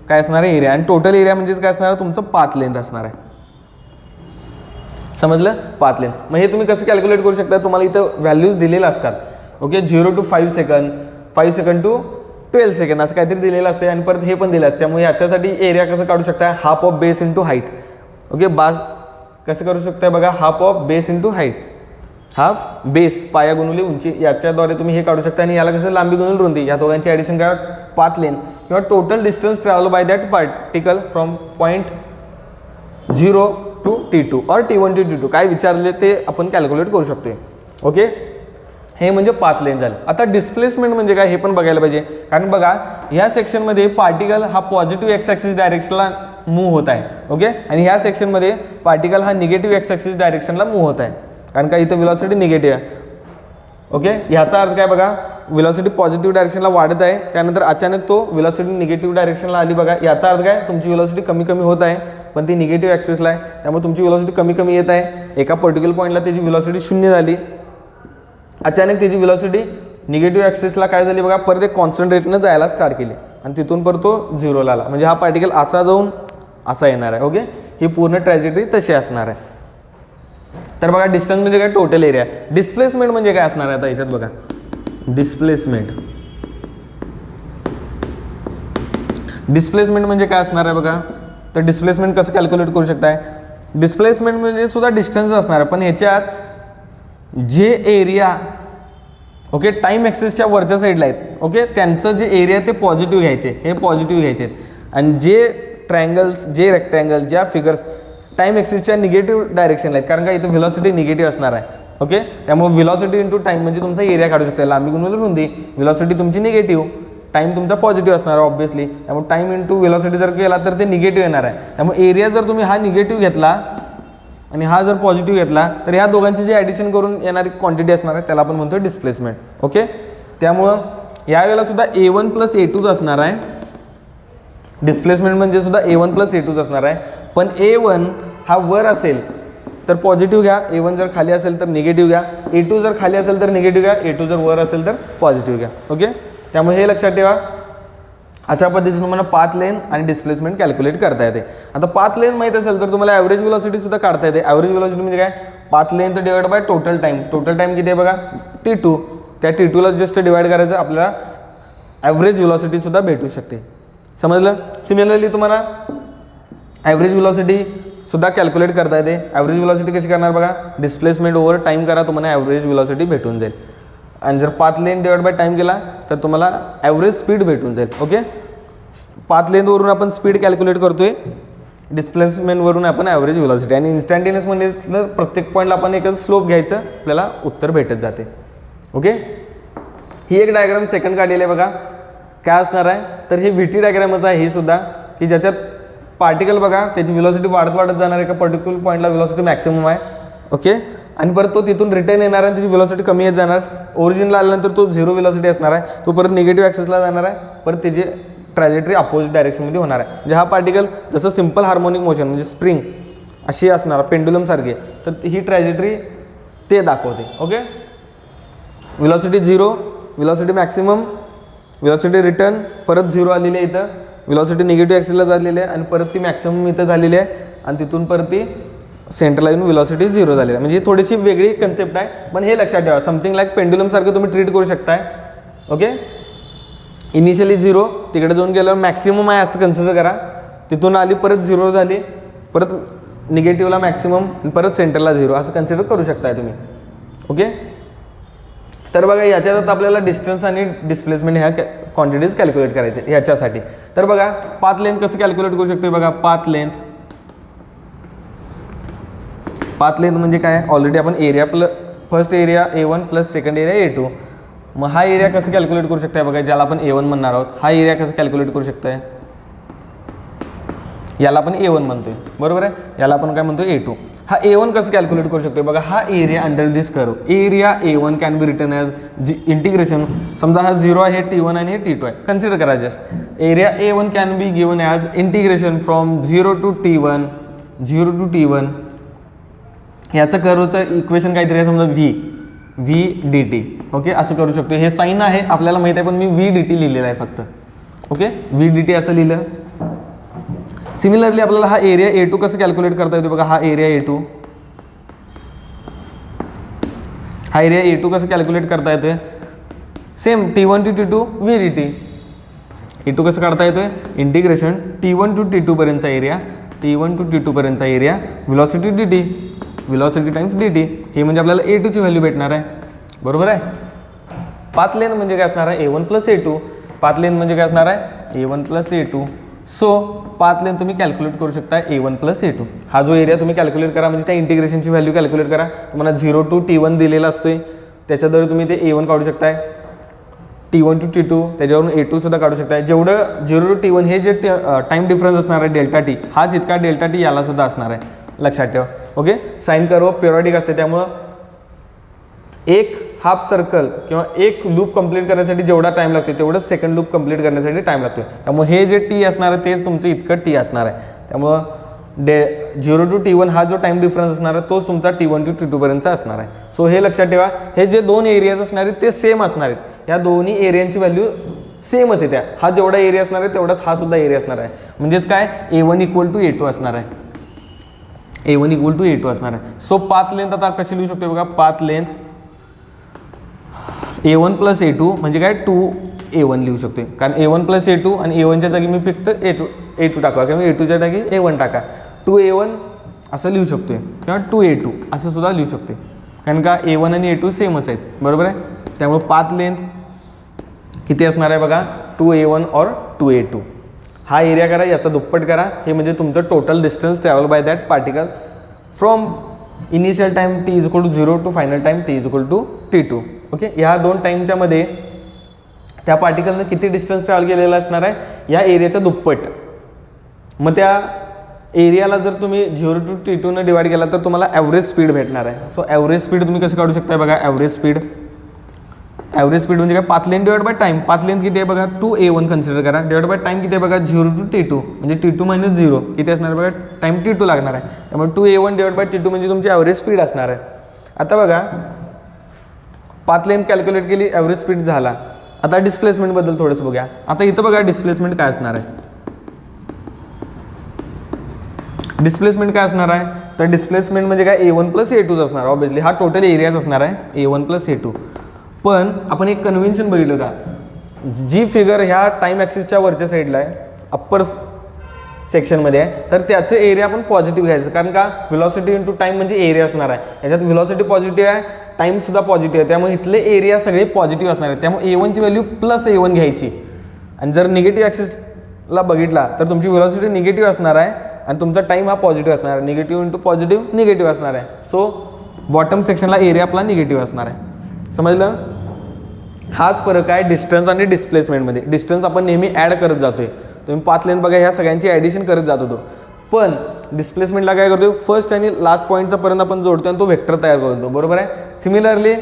काय असणार आहे, एरिया. आणि टोटल एरिया म्हणजेच काय असणार आहे, तुमचं पाथ लेंथ असणार आहे, समजलं, पाथ लेंथ. मग हे तुम्ही कसं कॅल्क्युलेट करू शकता, तुम्हाला इथं व्हॅल्यूज दिलेल्या असतात. Okay, 0 to 5 second, 5 second to 12 second असं काहीतरी दिलेलं असते, आणि परत हे पण दिलं असतं. त्यामुळे याच्यासाठी एरिया कसं काढू शकता, half of base into height. Okay, कसं करू शकताय बघा, half of base into height, half base पाया गुणुले उंची, याच्याद्वारे तुम्ही हे काढू शकता. आणि याला कसं लांबी गुणुले रुंदी, या दोघांची ॲडिशन करा, पाथ लेन किंवा total distance travel by that particle from point 0 to T2 और T1 टू T2 काय विचारले ते आपण कॅल्क्युलेट करू शकतोय. ओके, हे म्हणजे पाथ लेन झालं. आता डिस्प्लेसमेंट म्हणजे काय हे पण बघायला पाहिजे, कारण बघा ह्या सेक्शनमध्ये पार्टिकल हा पॉझिटिव्ह एक्स ॲक्सिस डायरेक्शनला मूव्ह होत आहे. ओके, आणि ह्या सेक्शनमध्ये पार्टिकल हा निगेटिव्ह एक्स ॲक्सिस डायरेक्शनला मूव्ह होत आहे, कारण का इथं व्हेलॉसिटी निगेटिव्ह आहे. ओके, ह्याचा अर्थ काय बघा, व्हेलॉसिटी पॉझिटिव्ह डायरेक्शनला वाढत आहे, त्यानंतर अचानक तो व्हेलॉसिटी निगेटिव्ह डायरेक्शनला आली बघा. याचा अर्थ काय, तुमची व्हेलॉसिटी कमी कमी होत आहे, पण ती निगेटिव्ह ॲक्सिसला आहे, त्यामुळे तुमची व्हेलॉसिटी कमी कमी येत आहे. एका पर्टिक्युलर पॉईंटला त्याची व्हेलॉसिटी 0 झाली, अचानक त्याची व्हेलॉसिटी निगेटिव्ह ॲक्सिसला काय झाली बघा, परत एक कॉन्स्टंट रेटनं जायला स्टार्ट केली आणि तिथून परत तो 0ला आला. म्हणजे हा पार्टिकल असा जाऊन असा येणार आहे. ओके, ही पूर्ण ट्रॅजेक्टरी तशी असणार आहे. तर बघा डिस्टन्स म्हणजे काय, टोटल एरिया. डिस्प्लेसमेंट म्हणजे काय असणार आहे आता याच्यात बघा, डिस्प्लेसमेंट म्हणजे काय असणार आहे बघा. तर डिस्प्लेसमेंट कसं कॅल्क्युलेट करू शकताय, डिस्प्लेसमेंट म्हणजे सुद्धा डिस्टन्स असणार आहे, पण ह्याच्यात जे एरिया ओके टाईम ॲक्सिसच्या वरच्या साईडला आहेत, ओके त्यांचं जे एरिया ते पॉझिटिव्ह घ्यायचे, हे पॉझिटिव्ह घ्यायचे, आणि जे ट्रायंगल्स जे रेक्टँगल ज्या फिगर्स टाईम ॲक्सिसच्या निगेटिव्ह डायरेक्शनला आहेत, कारण का इथं व्हेलॉसिटी निगेटिव्ह असणार आहे. ओके, त्यामुळे व्हेलॉसिटी इंटू टाईम म्हणजे तुमचा एरिया काढू शकता, लांबी गुणुले रुंदी, व्हेलॉसिटी तुमची निगेटिव्ह, टाईम तुमचा पॉझिटिव्ह असणार आहे ऑब्व्हियसली, त्यामुळे टाईम इंटू व्हेलॉसिटी जर केला तर ते निगेटिव्ह येणार आहे. त्यामुळे एरिया जर तुम्ही हा निगेटिव्ह घेतला आणि हा जर पॉझिटिव्ह घेतला तर ह्या दोघांची जे ॲडिशन करून येणारी क्वांटिटी असणार आहे त्याला आपण म्हणतो डिस्प्लेसमेंट. ओके, त्यामुळं यावेळेला सुद्धा A1 + A2 असणार आहे. डिस्प्लेसमेंट म्हणजे सुद्धा A1 + A2 असणार आहे, पण A1 हा वर असेल तर पॉझिटिव्ह घ्या, A1 जर खाली असेल तर निगेटिव्ह घ्या, A2 जर खाली असेल तर निगेटिव्ह घ्या, A2 जर वर असेल तर पॉझिटिव्ह घ्या. ओके, त्यामुळे हे लक्षात ठेवा. अशा पद्धतीने तुम्हाला पाथ लेन आणि डिस्प्लेसमेंट कॅल्क्युलेट करता येते. आता पाथ लेन माहीत असेल तर तुम्हाला ॲव्हरेज व्हेलॉसिटी सुद्धा काढता येते. ॲव्हरेज व्हेलॉसिटी म्हणजे काय, पाथ लेन तर divide by total time. Total time किती आहे बघा, T2, त्या T2ला जस्ट डिवाइड करायचं, आपल्याला ॲव्हरेज व्हेलॉसिटी सुद्धा भेटू शकते. समजलं. सिमिलरली तुम्हाला ॲव्हरेज व्हेलॉसिटी सुद्धा कॅल्क्युलेट करता येते. ॲव्हरेज व्हेलॉसिटी कशी करणार बघा, डिस्प्लेसमेंट ओव्हर टाईम करा, तुम्हाला ॲव्हरेज व्हेलॉसिटी भेटून जाईल. आणि जर path lane divide by time केला तर तुम्हाला ॲव्हरेज स्पीड भेटून जाईल. ओके, पाथ लेनवरून आपण स्पीड कॅल्क्युलेट करतोय, डिस्प्लेसमेंटवरून आपण ॲव्हरेज व्हेलॉसिटी, आणि इन्स्टंटेनियस म्हणजे प्रत्येक पॉईंटला आपण एकच स्लोप घ्यायचं, आपल्याला उत्तर भेटत जाते. ओके, ही एक डायग्राम सेकंड काढलेली आहे बघा. काय असणार आहे तर हे VT डायग्रामच आहे ही सुद्धा, की ज्याच्यात पार्टिकल बघा त्याची व्हेलॉसिटी वाढत वाढत जाणार, एका पर्टिक्युलर पॉईंटला व्हेलॉसिटी मॅक्सिमम आहे. ओके, आणि परत तो तिथून रिटर्न येणार आहे, त्याची व्हेलॉसिटी कमी येत जाणार. ओरिजिनला आल्यानंतर तो 0 व्हेलॉसिटी असणार आहे, तो परत निगेटिव्ह ॲक्सिसला जाणार आहे, परत त्याची ट्रॅजेक्टरी अपोजिट डायरेक्शनमध्ये होणार आहे. म्हणजे हा पार्टिकल जसं सिम्पल हार्मोनिक मोशन म्हणजे स्प्रिंग अशी असणार पेंडुलम सारखे, तर ही ट्रॅजेक्टरी ते दाखवते. Okay, velocity 0, velocity maximum, velocity return, परत 0 आलेली आहे इथं, व्हेलॉसिटी निगेटिव्ह ॲक्सिसला झालेली आहे, आणि परत ती मॅक्सिमम इथं झालेली आहे, आणि तिथून परत ती सेंटरला येऊन व्हेलॉसिटी 0 झालेली आहे. म्हणजे ही थोडीशी वेगळी कन्सेप्ट आहे, पण हे लक्षात ठेवा, समथिंग लाईक पेंडुलम सारखं तुम्ही ट्रीट करू शकताय. ओके, इनिशियली 0, तिकडे जाऊन गेल्यावर मॅक्सिमम आहे असं कन्सिडर करा, तिथून आली परत 0 झाली, परत निगेटिव्हला मॅक्सिमम, परत सेंटरला 0 असं कन्सिडर करू शकताय तुम्ही. ओके, तर बघा याच्यात आपल्याला डिस्टन्स आणि डिस्प्लेसमेंट ह्या क्वांटिटीज कॅल्क्युलेट करायचे ह्याच्यासाठी. तर बघा पाथ लेंथ कसं कॅल्क्युलेट करू शकतो बघा. पाथ लेंथ म्हणजे काय, ऑलरेडी आपण area first area A1 + second area A2. मग हा एरिया कसं कॅल्क्युलेट करू शकताय बघा, ज्याला आपण A1 म्हणणार आहोत. हा एरिया कसं कॅल्क्युलेट करू शकताय, याला आपण A1 म्हणतोय, बरोबर आहे, याला आपण काय म्हणतोय A2. हा A1 कसं कॅल्क्युलेट करू शकतोय बघा. हा area under this curve, area A1 can B return as integration. समजा हा 0 आहे, हे T1 आणि हे T2 आहे, कन्सिडर करा just. Area A1 can be given as integration from 0 to T1 याचं कर्वचं इक्वेशन काहीतरी आहे, समजा V dt. ओके, असं करू शकतो. हे साईन आहे आपल्याला माहिती आहे, पण मी V dt लिहिलेलं आहे फक्त. ओके, V dt असं लिहिलं. सिमिलरली आपल्याला हा एरिया A2 कसं कॅल्क्युलेट करता येतो बघा. हा एरिया A2, हा एरिया A2 कसं कॅल्क्युलेट करता येतोय, same T1 to T2 V dt. A2 कसं काढता येतोय, इंटिग्रेशन T1 टू T2 पर्यंतचा एरिया, T1 टू T2 पर्यंतचा area, velocity dt, velocity times dt, हे म्हणजे आपल्याला A2 ची व्हॅल्यू भेटणार आहे, बरोबर आहे. पाथ लेंथ म्हणजे काय असणार आहे A1 plus A2, path length म्हणजे काय असणार आहे A1 plus A2. So path length तुम्ही कॅल्क्युलेट करू शकता A1 प्लस A2. हा जो एरिया तुम्ही कॅल्क्युलेट करा, म्हणजे त्या इंटिग्रेशनची व्हॅल्यू कॅल्क्युलेट करा. तुम्हाला 0 टू T1 दिलेला असतोय, त्याच्याद्वारे तुम्ही ते A1 काढू शकताय, T1 टू T2, त्याच्यावरून A2 सुद्धा काढू शकताय. जेवढं 0 टू T1 हे जे टाइम डिफरन्स असणार आहे डेल्टा टी, हा जितका डेल्टा टी याला सुद्धा असणार आहे, लक्षात ठेवा. ओके, साइन कर्व पिरियॉडिक असते, त्यामुळं एक हाफ सर्कल किंवा एक लूप कंप्लीट करण्यासाठी जेवढा टाइम लागतो तेवढंच सेकंड लूप कंप्लीट करण्यासाठी टाइम लागतो. त्यामुळे हे जे टी असणार आहे तेच तुमचं इतकं टी असणार आहे. त्यामुळं 0 टू T1 हा जो टाइम डिफरन्स असणार आहे तोच तुमचा T1 टू T2 पर्यंत असणार आहे. सो हे लक्षात ठेवा, हे जे दोन एरियाज असणार आहेत ते सेम असणार आहेत. या दोन्ही एरियांची व्हॅल्यू सेमच आहे. त्या हा जेवढा एरिया असणार आहे तेवढाच हा सुद्धा एरिया असणार आहे. म्हणजेच काय A1 इक्वल टू A2 असणार आहे, A1 इक्वल टू A2 असणार आहे. सो पाथ लेंथ आता कशी लिहू शकतो बघा, path length A1 plus A2 म्हणजे काय 2A1 लिहू शकतो, कारण A1 प्लस A2 आणि A1च्या जागी मी फक्त A2 टाका किंवा A2च्या जागी A1 टाका, 2A1 असं लिहू शकतो किंवा 2A2 असं सुद्धा लिहू शकतो, कारण का A1 आणि A2 सेमच आहेत, बरोबर आहे. त्यामुळे पाथ लेंथ किती असणार आहे बघा, 2A1 और 2A2. हा एरिया करा, याचा दुप्पट करा, हे म्हणजे तुमचं total distance travel by that particle from initial time t is equal to 0 to final time t is equal to T2. Okay, ह्या दोन टाईमच्या मध्ये त्या पार्टिकलनं किती डिस्टन्स ट्रॅव्हल केलेला असणार आहे, या एरियाचा दुप्पट. मग त्या एरियाला जर तुम्ही 0 टू T2 ने डिवाइड केला तर तुम्हाला ॲव्हरेज स्पीड भेटणार आहे. सो ॲव्हरेज स्पीड तुम्ही कसं काढू शकता बघा, ॲव्हरेज स्पीड म्हणजे काय, path length divide by time. Path length किती आहे बघा, 2A1 कन्सिडर करा, डिवाइड बाय टाइम किती आहे बघा 0 टू T2, म्हणजे T2 मायनस 0 किती असणार आहे बघा, टाइम T2 लागणार आहे. त्यामुळे 2A1 डिवाइड बाय T2 म्हणजे तुमची ॲव्हरेज स्पीड असणार आहे. आता बघा, पाथ लेंथ कॅल्क्युलेट केली, ॲव्हरेज स्पीड झाला. आता डिस्प्लेसमेंटबद्दल थोडंच बघूया. आता इथं बघा डिस्प्लेसमेंट काय असणार आहे, डिस्प्लेसमेंट काय असणार आहे, तर डिस्प्लेसमेंट म्हणजे काय A1 प्लस A2 असणार. ऑब्विसली हा टोटल एरियाच असणार आहे A1 प्लस A2. पण आपण एक कन्व्हेन्शन बघितलं होता, जी फिगर ह्या टाइम ॲक्सिसच्या वरच्या साईडला आहे, अप्पर सेक्शनमध्ये आहे, तर त्याचं एरिया आपण पॉझिटिव्ह घ्यायचं, कारण का व्हेलॉसिटी इंटू टाइम म्हणजे एरिया असणार आहे. याच्यात व्हेलॉसिटी पॉझिटिव्ह आहे, टाइम सुद्धा पॉझिटिव्ह आहे, त्यामुळे इथले एरिया सगळे पॉझिटिव्ह असणार आहे. त्यामुळे A1ची व्हॅल्यू प्लस A1 घ्यायची. आणि जर निगेटिव्ह ॲक्सिसला बघितला तर तुमची व्हेलॉसिटी निगेटिव्ह असणार आहे आणि तुमचा टाइम हा पॉझिटिव्ह असणार आहे. निगेटिव्ह इंटू पॉझिटिव्ह निगेटिव्ह असणार आहे. सो बॉटम सेक्शनला एरिया आपला निगेटिव्ह असणार आहे. समजलं? हाच फरक आहे डिस्टन्स आणि डिस्प्लेसमेंटमध्ये. डिस्टन्स आपण नेहमी ॲड करत जातोय, तुम्ही पाथ लेंथ बघा, ह्या सगळ्यांची ॲडिशन करत जात होतो. पण डिस्प्लेसमेंटला काय करतो, फर्स्ट आणि लास्ट पॉईंटचा पर्यंत आपण जोडतो आणि तो व्हेक्टर तयार करतो, बरोबर आहे. सिमिलरली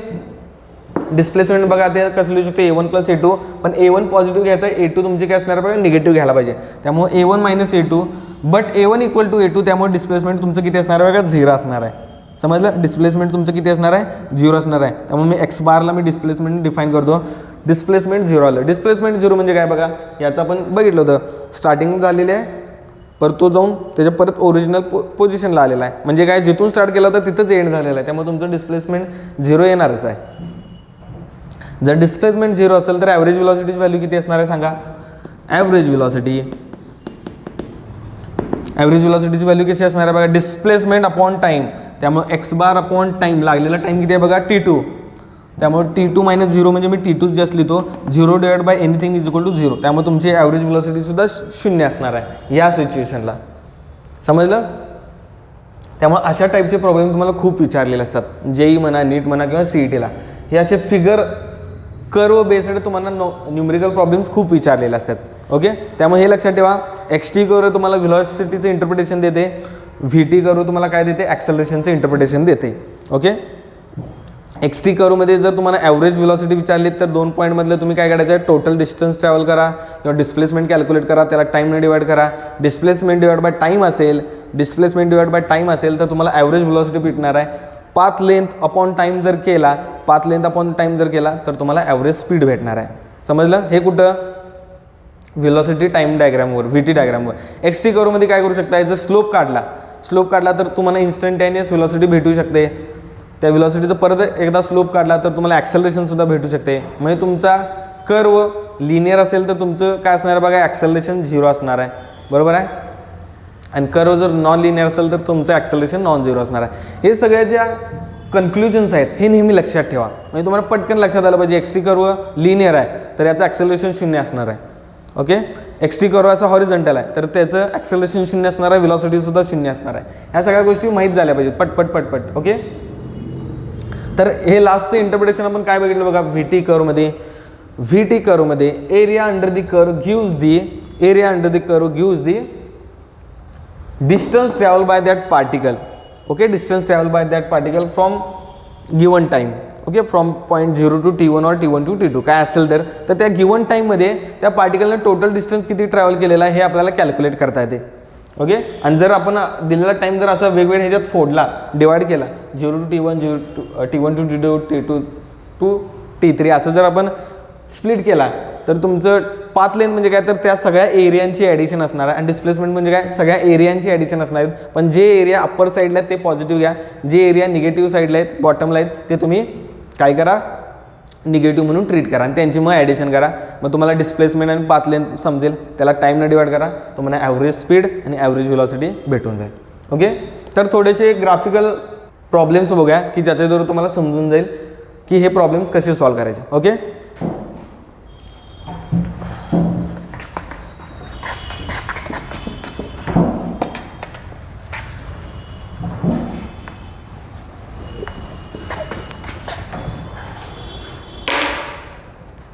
डिस्प्लेसमेंट बघा, ते कसं लिहू शकतो A1 प्लस A2, पण A1 पॉझिटिव्ह घ्यायचा, A2 तुमची काय असणार बघा निगेटिव्ह घ्यायला पाहिजे. त्यामुळे A1 minus A2 but A1 equal to A2, त्यामुळे डिस्प्लेसमेंट तुमचं किती असणार आहे बघा, 0 असणार आहे. समजलं? डिस्प्लेसमेंट तुमचं किती असणार आहे, 0 असणार आहे. त्यामुळे मी एक्स बारला मी डिस्प्लेसमेंट डिफाईन करतो, डिस्प्लेसमेंट 0 आलं. डिस्प्लेसमेंट 0 म्हणजे काय बघा, याचं आपण बघितलं होतं, स्टार्टिंग झालेली आहे, परत तो जाऊन त्याच्या परत ओरिजिनल पोझिशनला आलेला आहे. म्हणजे काय, जिथून स्टार्ट केला होता तिथंच एंड झालेला आहे. त्यामुळे तुमचं डिस्प्लेसमेंट 0 येणारच आहे. जर डिस्प्लेसमेंट 0 असेल तर ॲव्हरेज व्हेलॉसिटीची व्हॅल्यू किती असणार आहे सांगा, ॲव्हरेज व्हेलॉसिटीची व्हॅल्यू कशी असणार आहे बघा, डिस्प्लेसमेंट अपॉन टाइम. त्यामुळे एक्स बार अपॉन टाइम, लागलेला टाइम किती आहे बघा T2. त्यामुळे T2 मायनस 0 म्हणजे मी T2 जस्ट लिहितो, 0 divide by anything is equal to 0. त्यामुळे तुमची ॲव्हरेज व्हेलॉसिटी सुद्धा 0 असणार आहे या सिच्युएशनला. समजलं? त्यामुळे अशा टाईपचे प्रॉब्लेम तुम्हाला खूप विचारलेले असतात, JEE म्हणा, नीट म्हणा किंवा CETला. हे असे फिगर कर्व बेस्ड तुम्हाला न्यूमेरिकल प्रॉब्लेम्स खूप विचारलेले असतात. ओके, त्यामुळे हे लक्षात ठेवा, XT कर्व तुम्हाला व्हेलॉसिटीचं इंटरप्रिटेशन देते, VT कर्व तुम्हाला काय देते, ॲक्सेलरेशनचं इंटरप्रिटेशन देते. ओके, XT कर्वमध्ये जर तुम्हाला ॲव्हरेज व्हेलॉसिटी विचारली तर 2 पॉईंटमधलं तुम्ही काय काढायचं आहे, टोटल डिस्टन्स ट्रॅव्हल करा किंवा डिस्प्लेसमेंट कॅल्क्युलेट करा, त्याला टाईमने डिवाइड करा. डिस्प्लेसमेंट डिवाइड बाय टाईम असेल तर तुम्हाला ॲव्हरेज व्हेलॉसिटी भेटणार आहे. पाथ लेंथ अपॉन टाईम जर केला, तर तुम्हाला ॲव्हरेज स्पीड भेटणार आहे. समजलं? हे कुठं, व्हेलॉसिटी टाईम डायग्रामवर, VT डायग्रामवर. XT कर्वमध्ये काय करू शकता, जर स्लोप काढला तर तुम्हाला इन्स्टंटेनियस व्हेलॉसिटी भेटू शकते. त्या व्हेलॉसिटीचं परत एकदा स्लोप काढला तर तुम्हाला ॲक्सेलरेशन सुद्धा भेटू शकते. म्हणजे तुमचा कर्व लिनियर असेल तर तुमचं काय असणार आहे बघा, ॲक्सेलरेशन 0 असणार आहे, बरोबर आहे. आणि कर्व जर नॉन लिनियर असेल तर तुमचं ॲक्सेलरेशन नॉन झिरो असणार आहे. हे सगळ्या ज्या कन्क्लुजन्स आहेत हे नेहमी लक्षात ठेवा, म्हणजे तुम्हाला पटकन लक्षात आलं पाहिजे. एक्स टी कर्व लिनियर आहे तर याचं ॲक्सेलरेशन 0 असणार आहे. ओके, एक्स टी कर्व असं हॉरिझॉन्टल आहे तर त्याचं ॲक्सेलरेशन 0 असणार आहे, व्हेलॉसिटीसुद्धा 0 असणार आहे. ह्या सगळ्या गोष्टी माहीत झाल्या पाहिजेत पटपट पटपट. ओके, तर हे लास्टचं इंटरप्रिटेशन आपण काय बघितलं बघा. व्ही टी कर्वमध्ये area under the curve gives the distance traveled by that particle. Okay, distance traveled by that particle from given time. Okay, from point 0 to T1 और T1 टू T2 काय असेल तर त्या गिवन टाईममध्ये त्या पार्टिकलनं total distance किती travel केलेला आहे हे आपल्याला कॅल्क्युलेट करता येते. ओके, आणि जर आपण दिलेला टाईम जर असा वेगवेगळ्या ह्याच्यात फोडला, डिवाइड केला 0 to T1, T1 to T2, T2 to T3 असं जर आपण स्प्लिट केला तर तुमचं पाथ लेंथ म्हणजे काय तर त्या सगळ्या एरियांची ॲडिशन असणार आहे. आणि डिस्प्लेसमेंट म्हणजे काय, सगळ्या एरियांची ॲडिशन असणार आहेत. पण जे एरिया अप्पर साईडला आहेत ते पॉझिटिव्ह घ्या, जे एरिया निगेटिव्ह साईडला आहेत बॉटमला आहेत ते तुम्ही काय करा, निगेटिव्ह म्हणून ट्रीट करा आणि त्यांची मग ॲडिशन करा. मग तुम्हाला डिस्प्लेसमेंट आणि पाथ लेंथ समजेल, त्याला टाईमनं डिवाइड करा, तुम्हाला ॲव्हरेज स्पीड आणि ॲव्हरेज व्हेलॉसिटी भेटून जाईल. ओके, तर थोडेसे ग्राफिकल प्रॉब्लेम्स बघूया की ज्याच्याद्वारे तुम्हाला समजून जाईल की हे प्रॉब्लेम्स कसे सॉल्व्ह करायचे. ओके,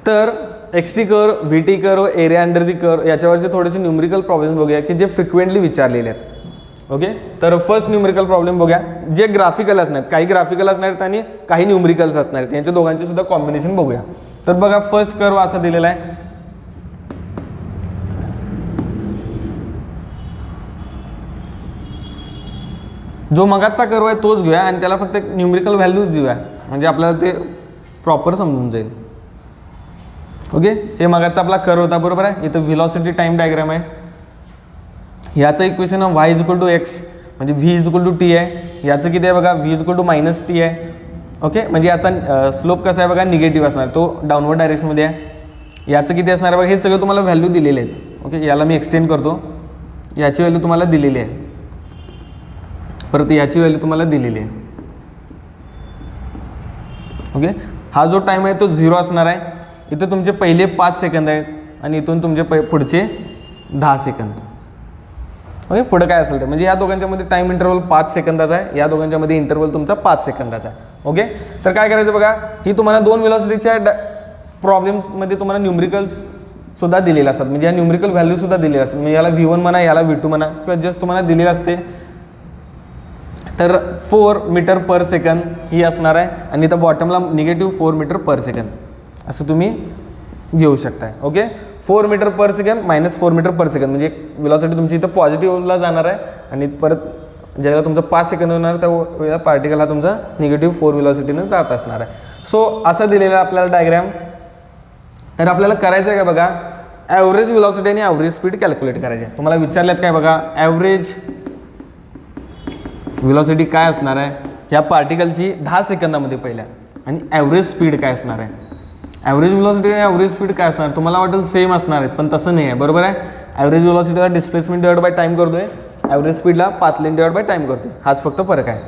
तर X T curve, V T curve, area under the curve याच्यावरचे थोडेसे न्यूमरिकल प्रॉब्लेम बघूया की जे फ्रिक्वेंटली विचारलेले आहेत. ओके, तर फर्स्ट न्यूमरिकल प्रॉब्लेम बघूया जे ग्राफिकल असणार आहेत, काही ग्राफिकल असणार आहेत आणि काही न्यूमरिकल्स असणार आहेत, यांच्या दोघांचे सुद्धा कॉम्बिनेशन बघूया. तर बघा फर्स्ट कर्व असा दिलेला आहे. जो मगाचा कर्व आहे तोच घेऊया आणि त्याला फक्त न्यूमरिकल व्हॅल्यूज देऊया म्हणजे आपल्याला ते प्रॉपर समजून जाईल. ओके, हे मगाचा आपला कर्व होता बरोबर आहे. इथं व्हेलॉसिटी टाइम डायग्राम आहे. याचं equation y is equal to x म्हणजे v is equal to t आहे. याचं किती आहे बघा, v is equal to minus t आहे. ओके, म्हणजे याचा स्लोप कसा आहे बघा, निगेटिव्ह असणार, तो डाऊनवर्ड डायरेक्शनमध्ये आहे. याचं किती असणार आहे बघा, हे सगळं तुम्हाला व्हॅल्यू दिलेले आहेत. ओके, याला मी एक्सटेंड करतो, याची व्हॅल्यू तुम्हाला दिलेली आहे, परत याची व्हॅल्यू तुम्हाला दिलेली आहे. ओके, हा जो टाईम आहे तो 0 असणार आहे. इथं तुमचे पहिले 5 सेकंद आहेत आणि इथून तुमचे पुढचे 10 सेकंद. ओके, पुढं काय असेल ते म्हणजे या दोघांच्यामध्ये टाईम इंटरवल 5 सेकंदाचा आहे, या दोघांच्यामध्ये इंटरवल तुमचा 5 सेकंदाचा आहे. ओके, तर काय करायचं बघा, ही तुम्हाला दोन व्हेलॉसिटीच्या प्रॉब्लेम्समध्ये तुम्हाला न्यूमरिकल्स सुद्धा दिलेले असतात, म्हणजे या न्यूमरिकल व्हॅल्यू सुद्धा दिलेल्या असतात. म्हणजे याला V1 म्हणा, याला V2 म्हणा किंवा जस्ट तुम्हाला दिलेलं असते. तर 4 मीटर पर सेकंद ही असणार आहे आणि इथं बॉटमला निगेटिव्ह 4 मीटर पर सेकंद असं तुम्ही घेऊ शकताय. Okay, 4 metre per second minus 4 metre per second म्हणजे व्हेलॉसिटी तुमची इथं पॉझिटिव्हला जाणार आहे आणि परत ज्यावेळेला तुमचं 5 सेकंद होणार त्यावेळेला पार्टिकल हा तुमचा निगेटिव्ह 4 व्हेलॉसिटीनं जात असणार आहे. सो असं दिलेलं आहे आपल्याला डायग्राम. तर आपल्याला करायचं आहे का बघा, ॲव्हरेज व्हेलॉसिटी आणि ॲव्हरेज स्पीड कॅल्क्युलेट करायची आहे. तुम्हाला विचारल्यात काय बघा, ॲव्हरेज व्हेलॉसिटी काय असणार आहे ह्या पार्टिकलची 10 सेकंदामध्ये पहिल्या, आणि ॲव्हरेज स्पीड काय असणार आहे. ॲव्हरेज व्हेलॉसिटी आणि ॲव्हरेज स्पीड काय असणार तुम्हाला वाटेल सेम असणार आहेत, पण तसं नाही आहे बरोबर आहे. ॲव्हरेज व्हेलॉसिटीला डिस्प्लेसमेंट डिवाइड बाय टाईम करतोय, ॲव्हरेज स्पीडला path length divide by time करतोय, हाच फक्त फरक आहे.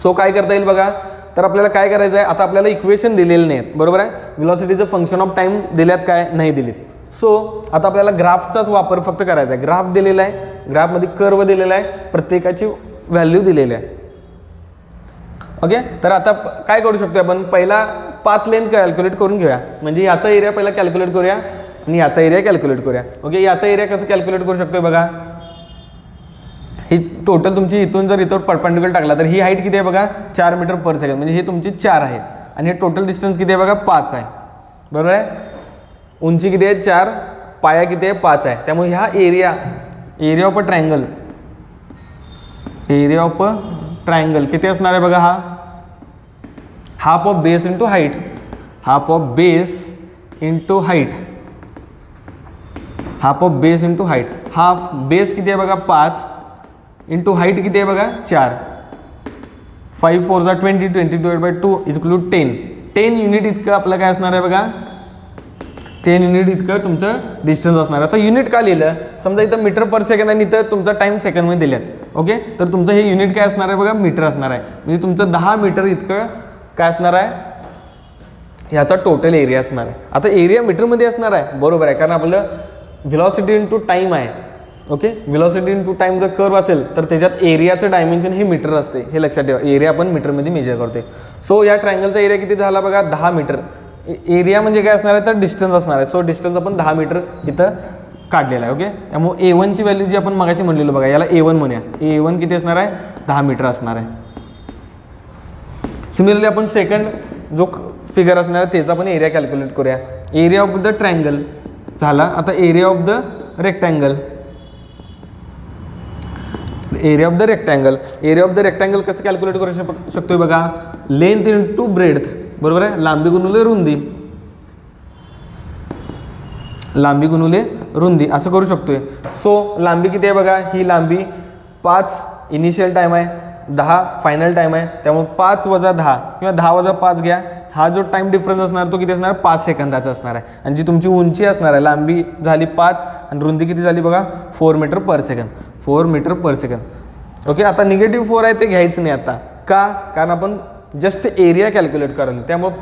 सो काय करता येईल बघा, तर आपल्याला काय करायचं आहे, आता आपल्याला इक्वेशन दिलेले नाहीत बरोबर आहे. व्हेलॉसिटीचं फंक्शन ऑफ टाईम दिल्यात काय, नाही दिलेत. सो आता आपल्याला ग्राफचाच वापर फक्त करायचा आहे. ग्राफ दिलेला आहे, ग्राफमध्ये कर्व दिलेला आहे, प्रत्येकाची व्हॅल्यू दिलेली आहे. ओके, तर आता काय करू शकतो आपण, पहिला पाथ लेंथ कॅल्क्युलेट करून घेऊया. म्हणजे याचा एरिया पहिला कॅल्क्युलेट करूया आणि याचा एरिया कॅल्क्युलेट करूया. ओके, याचा एरिया कसं कॅल्क्युलेट करू शकतोय बघा, ही टोटल तुमची इथून जर इथं परपेंडिक्युलर टाकला तर ही हाईट किती आहे बघा, 4 मीटर पर सेकंड म्हणजे हे तुमची 4 आहे आणि हे टोटल डिस्टन्स किती आहे बघा, 5 आहे बरोबर आहे. उंची किती आहे 4, पाया किती आहे 5 आहे. त्यामुळे ह्या area of a triangle, area of a triangle किती असणार आहे बघा, हा half of base into height, half of base into height, half of base into height. Half base किती आहे बघा 5 इंटू हाईट किती आहे बघा 4, 5 4 जा 20, 20 divide by 2 is equal to 10. 10 unit इतकं आपलं काय असणार आहे बघा, 10 युनिट इतकं तुमचं डिस्टन्स असणार आहे. आता युनिट का लिहिलं, समजा इथं मीटर पर सेकंड आणि इथं तुमचा टाईम सेकंडमध्ये दिल्यात. ओके, तर तुमचं हे युनिट काय असणार आहे बघा, मीटर असणार आहे. म्हणजे तुमचं 10 मीटर इतकं काय असणार आहे, ह्याचा टोटल एरिया असणार आहे. आता एरिया मीटरमध्ये असणार आहे, बरोबर आहे, कारण आपलं व्हेलॉसिटी इंटू टाईम आहे. ओके, व्हेलॉसिटी इंटू टाईम जर कर्व असेल तर त्याच्यात एरियाचं डायमेन्शन हे मीटर असते, हे लक्षात ठेवा. एरिया आपण मीटरमध्ये मेजर करते. सो या ट्रायंगलचा एरिया किती झाला बघा, 10 मीटर. एरिया म्हणजे काय असणार आहे तर डिस्टन्स असणार आहे. सो डिस्टन्स आपण 10 मीटर इथं काढलेला आहे. ओके, त्यामुळे A1ची व्हॅल्यू जी आपण मगाशी म्हणलेलो बघा, याला A1 म्हणूया. A1 किती असणार आहे, 10 मीटर असणार आहे. सिमिलरली आपण सेकंड जो फिगर असणार आहे त्याचा पण एरिया कॅल्क्युलेट करूया. एरिया ऑफ द ट्रायंगल झाला. आता area of the rectangle. Area of the rectangle. Area of the rectangle कसं कॅल्क्युलेट करू शकतोय बघा, लेंथ इंटू ब्रेड्थ, बरोबर आहे, लांबी गुणुले रुंदी. लांबी गुणुले रुंदी असं करू शकतोय. सो लांबी किती आहे बघा, ही लांबी 5 इनिशियल टाईम आहे, 10 फायनल टाईम आहे. त्यामुळे 5 वजा 10 किंवा 10 वजा 5 घ्या. हा जो टाईम डिफरन्स असणार तो किती असणार, 5 सेकंदाचा असणार आहे. आणि जी तुमची उंची असणार आहे, लांबी झाली 5 आणि रुंदी किती झाली बघा, 4 metre per second. 4 metre per second. Okay, आता निगेटिव्ह 4 आहे ते घ्यायचं नाही आता. का, कारण आपण जस्ट एरिया कॅल्क्युलेट कराल. त्यामुळे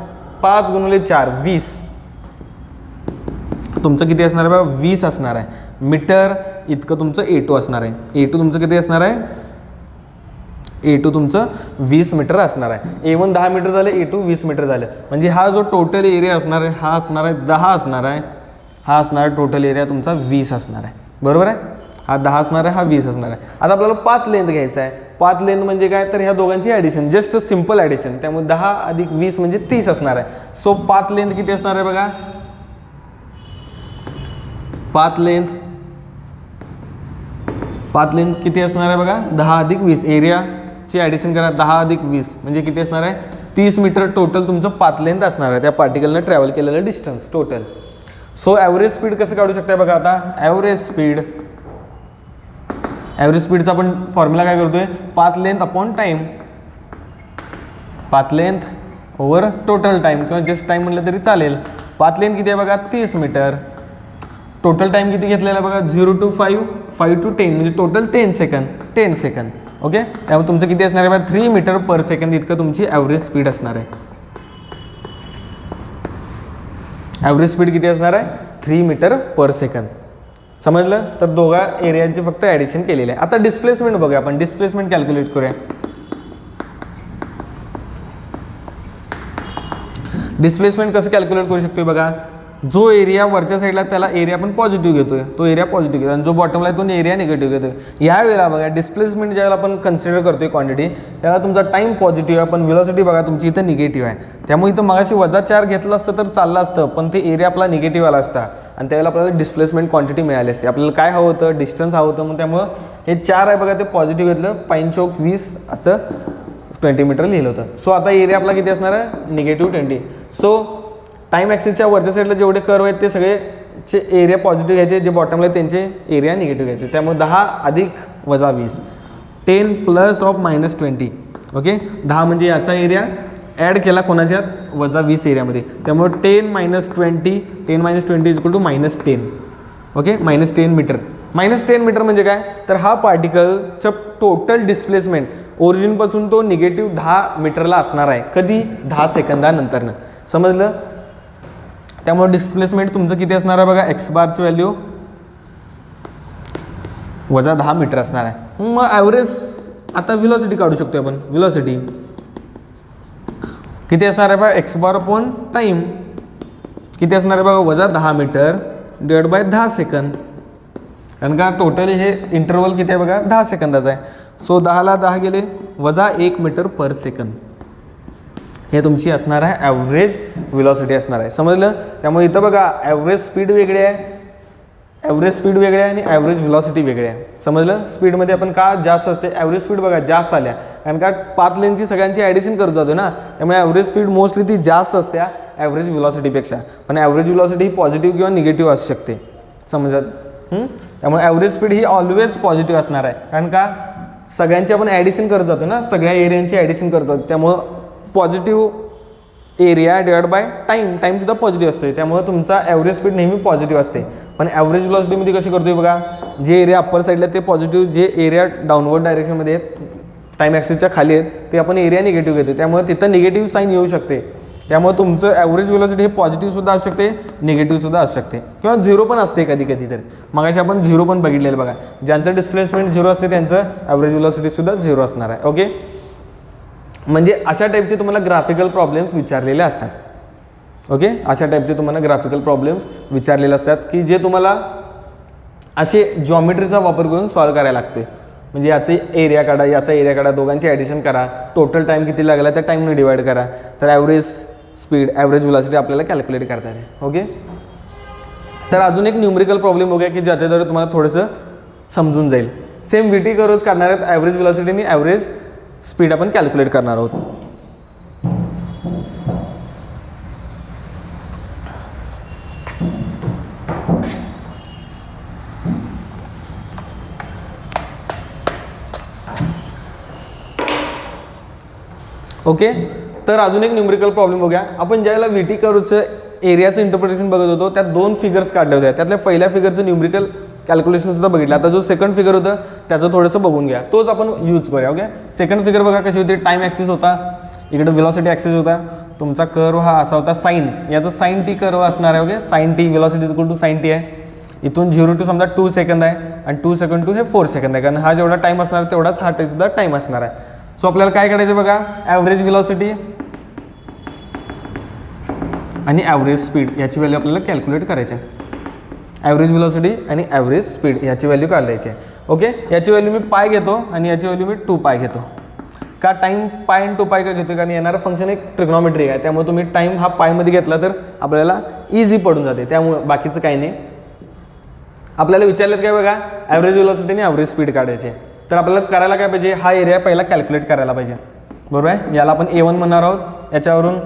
5 गुणिले 4 20. तुमचं किती असणार आहे बघा, 20 असणार आहे. मीटर इतकं तुमचं A2 असणार आहे. A2 तुमचं किती असणार आहे, A2 तुमचं 20 मीटर असणार आहे. A1 10 मीटर झालं, A2 20 मीटर झालं. म्हणजे हा जो टोटल एरिया असणार आहे हा असणार आहे 10 असणार आहे. हा असणार टोटल एरिया तुमचा 20 असणार आहे, बरोबर आहे. हा 10 असणार आहे, हा 20 असणार आहे. आता आपल्याला पाथ लेंथ घ्यायचा आहे. पाथ लेंथ म्हणजे काय, तर ह्या दोघांची ॲडिशन, जस्ट सिम्पल ॲडिशन. त्यामुळे 10 अधिक 20 म्हणजे 30 असणार आहे. सो पाथ लेंथ किती असणार आहे बघा, पाथ लेंथ किती असणार आहे बघा, 10 अधिक 20. एरियाची ॲडिशन करा, 10 अधिक 20 म्हणजे किती असणार आहे, 30 मीटर टोटल तुमचं पाथ लेंथ असणार आहे, त्या पार्टिकलनं ट्रॅव्हल केलेलं distance total. So average speed कसं काढू शकता बघा. आता ॲव्हरेज स्पीडचा आपण फॉर्म्युला काय करतोय, path length upon time. Path length over total time किंवा जस्ट टाईम म्हटलं तरी चालेल. पाथ लेंथ किती आहे बघा, 30 मीटर. टोटल टाईम किती घेतलेला बघा, 0 to 5, 5 to 10 म्हणजे टोटल 10 सेकंद. ओके, त्यामुळे तुमचं किती असणार आहे बघा, 3 मीटर पर सेकंद इतकं तुमची ॲव्हरेज स्पीड असणार आहे. ॲव्हरेज स्पीड किती असणार आहे, 3 मीटर पर सेकंद. समजलं, तर दोघा एरियाची फक्त ॲडिशन केलेलं आहे. आता डिस्प्लेसमेंट बघूया आपण. डिस्प्लेसमेंट कॅल्क्युलेट करूया. डिस्प्लेसमेंट कसं कॅल्क्युलेट करू शकतोय बघा, जो एरिया वरच्या साईडला त्याला एरिया आपण पॉझिटिव्ह घेतोय, तो एरिया पॉझिटिव्ह घेतो, आणि जो बॉटमला आहे तो एरिया निगेटिव्ह घेतोय. या वेळेला बघा डिस्प्लेसमेंट ज्यावेळेला आपण कन्सिडर करतोय क्वांटिटी, त्यावेळेला तुमचा टाईम पॉझिटिव्ह आहे, पण व्हेलॉसिटी बघा तुमची इथं निगेटिव्ह आहे. त्यामुळे इथं मगाशी वजा 4 घेतलं असतं तर चाललं असतं, पण ते एरिया आपला निगेटिव्ह आला असता आणि त्यावेळेला आपल्याला डिस्प्लेसमेंट क्वांटिटी मिळाली असते. आपल्याला काय हवं होतं, डिस्टन्स हवं होतं, मग त्यामुळं हे 4 आहे बघा ते पॉझिटिव्ह घेतलं, पाईन चौक 20 असं 20 मीटर लिहिलं होतं. सो आता एरिया आपला किती असणार आहे, निगेटिव्ह 20. सो टाईम ॲक्सिसच्या वरच्या साईडला जेवढे कर्व आहेत ते सगळेचे एरिया पॉझिटिव्ह घ्यायचे, जे बॉटमला त्यांचे एरिया निगेटिव्ह घ्यायचे. त्यामुळे 10 अधिक वजा 20, 10 प्लस ऑफ -20. ओके, 10 म्हणजे याचा एरिया ॲड केला कोणाच्यात, वजा 20 एरियामध्ये. त्यामुळे 10 - 20, 10 - 20 is equal to -10. Okay, -10 metre. -10 metre म्हणजे काय, तर हा पार्टिकलचं टोटल डिस्प्लेसमेंट ओरिजिनपासून तो निगेटिव्ह 10 मीटरला असणार आहे. कधी, 10 सेकंदानंतरनं. समजलं. त्यामुळे डिस्प्लेसमेंट तुमचं किती असणार आहे बघा, एक्स बारची व्हॅल्यू वजा 10 मीटर असणार आहे. मग ॲव्हरेज आता व्हेलॉसिटी काढू शकतो आपण. व्हेलॉसिटी किती असणार आहे बघा, एक्स बार अपॉन टाईम किती असणार आहे बघा, वजा 10 मीटर डिवाइड बाय 10 सेकंद. कारण का टोटल हे इंटरवल किती आहे बघा, 10 सेकंदाचा आहे. सो 10ला 10 गेले, वजा 1 मीटर पर सेकंद. हे तुमची असणार आहे ॲव्हरेज व्हेलॉसिटी असणार आहे. समजलं. त्यामुळे इथं बघा ॲव्हरेज स्पीड वेगळी आहे, आणि ॲव्हरेज व्हेलॉसिटी वेगळी आहे. समजलं. स्पीडमध्ये आपण का जास्त असते, ॲव्हरेज स्पीड बघा जास्त आल्या, कारण का पाथ लेनची सगळ्यांची ॲडिशन करत जातो ना, त्यामुळे ॲव्हरेज स्पीड मोस्टली ती जास्त असते ॲव्हरेज व्हेलॉसिटीपेक्षा. पण ॲव्हरेज व्हेलॉसिटी ही पॉझिटिव्ह किंवा निगेटिव्ह असू शकते. समजत. त्यामुळे ॲव्हरेज स्पीड ही ऑलवेज पॉझिटिव्ह असणार आहे, कारण का सगळ्यांची आपण ॲडिशन करत जातो ना, सगळ्या एरियांची ॲडिशन करत जातो. त्यामुळं positive area divide by time, टाईमसुद्धा पॉझिटिव्ह असतो, त्यामुळे तुमचा ॲव्हरेज स्पीड नेहमी पॉझिटिव्ह असते. पण ॲव्हरेज व्हेलॉसिटीमध्ये कशी करतोय बघा, जे एरिया अप्पर साईडला ते पॉझिटिव्ह, जे एरिया डाऊनवर्ड डायरेक्शनमध्ये आहेत टाईम ॲक्सिसच्या खाली आहेत ते आपण एरिया निगेटिव्ह घेतो, त्यामुळे तिथं निगेटिव्ह साईन येऊ शकते. त्यामुळे तुमचं ॲव्हरेज व्हेलॉसिटी हे पॉझिटिव्हसुद्धा असू शकते, निगेटिव्हसुद्धा असू शकते, किंवा झिरो पण असते कधी कधी. तर मगाशी आपण झिरो पण बघितलेलं बघा, ज्यांचं डिस्प्लेसमेंट झिरो असते त्यांचं ॲव्हरेज व्हेलॉसिटीसुद्धा झिरो असणार आहे. ओके, म्हणजे अशा टाईपचे तुम्हाला ग्राफिकल प्रॉब्लेम्स विचारलेले असतात. ओके, अशा टाईपचे तुम्हाला ग्राफिकल प्रॉब्लेम्स विचारलेले असतात की जे तुम्हाला असे जॉमेट्रीचा वापर करून सॉल्व्ह करायला लागते. म्हणजे याचे एरिया काढा, याचा एरिया काढा, दोघांची ॲडिशन करा, टोटल टाईम किती लागला त्या टाईमने डिवाइड करा, तर ॲव्हरेज स्पीड, ॲव्हरेज व्हेलॉसिटी आपल्याला कॅल्क्युलेट करता येते. ओके, तर अजून एक न्यूमरिकल प्रॉब्लेम बघूया की ज्याच्याद्वारे तुम्हाला थोडंसं समजून जाईल. सेम VT कर्व्हज काढणार आहेत, ॲव्हरेज व्हेलॉसिटी आणि ॲव्हरेज स्पीड आपण कॅल्क्युलेट करणार आहोत. ओके, तर अजून एक न्यूमरिकल प्रॉब्लेम बघूया. आपण ज्यावेळेला VT कर्व्हचं एरियाचं इंटरप्रिटेशन बघत होतो त्यात दोन फिगर्स काढले होते, त्यातल्या पहिल्या फिगरचं न्यूमरिकल कॅल्क्युलेशनसुद्धा बघितलं. आता जो सेकंड फिगर होतं त्याचं थोडंसं बघून घ्या, तोच आपण यूज करूया. ओके, सेकंड फिगर बघा कशी होती, टाईम ॲक्सिस होता, इकडे व्हेलॉसिटी ॲक्सिस होता, तुमचा कर्व हा असा होता साईन, याचं साईन टी कर्व असणार आहे. Okay, sine t velocity equal to sine t आहे. इथून 0 to समजा 2 सेकंद आहे आणि 2 सेकंड टू हे 4 सेकंद आहे, कारण हा जेवढा टाईम असणार तेवढाच हा सुद्धा टाईम असणार आहे. सो आपल्याला काय करायचं बघा, ॲव्हरेज व्हेलॉसिटी आणि ॲव्हरेज स्पीड याची व्हॅल्यू आपल्याला कॅल्क्युलेट करायची आहे. ॲव्हरेज व्हेलॉसिटी आणि ॲव्हरेज स्पीड याची व्हॅल्यू काढायची आहे. ओके, याची व्हॅल्यू मी पाय घेतो आणि याची व्हॅल्यू मी 2 पाय घेतो. का टाईम पाय आणि 2 पाय का घेतो, कारण येणारं फंक्शन एक ट्रिग्नॉमेट्रिक आहे, त्यामुळे तुम्ही टाईम हा पायमध्ये घेतला तर आपल्याला इझी पडून जाते, त्यामुळे बाकीचं काही नाही. आपल्याला विचारलं काय बघा, ॲव्हरेज व्हेलॉसिटी आणि ॲव्हरेज स्पीड काढायची आहे. तर आपल्याला करायला काय पाहिजे, हा एरिया पहिला कॅल्क्युलेट करायला पाहिजे. बरोबर आहे, याला आपण A1 म्हणणार आहोत, याच्यावरून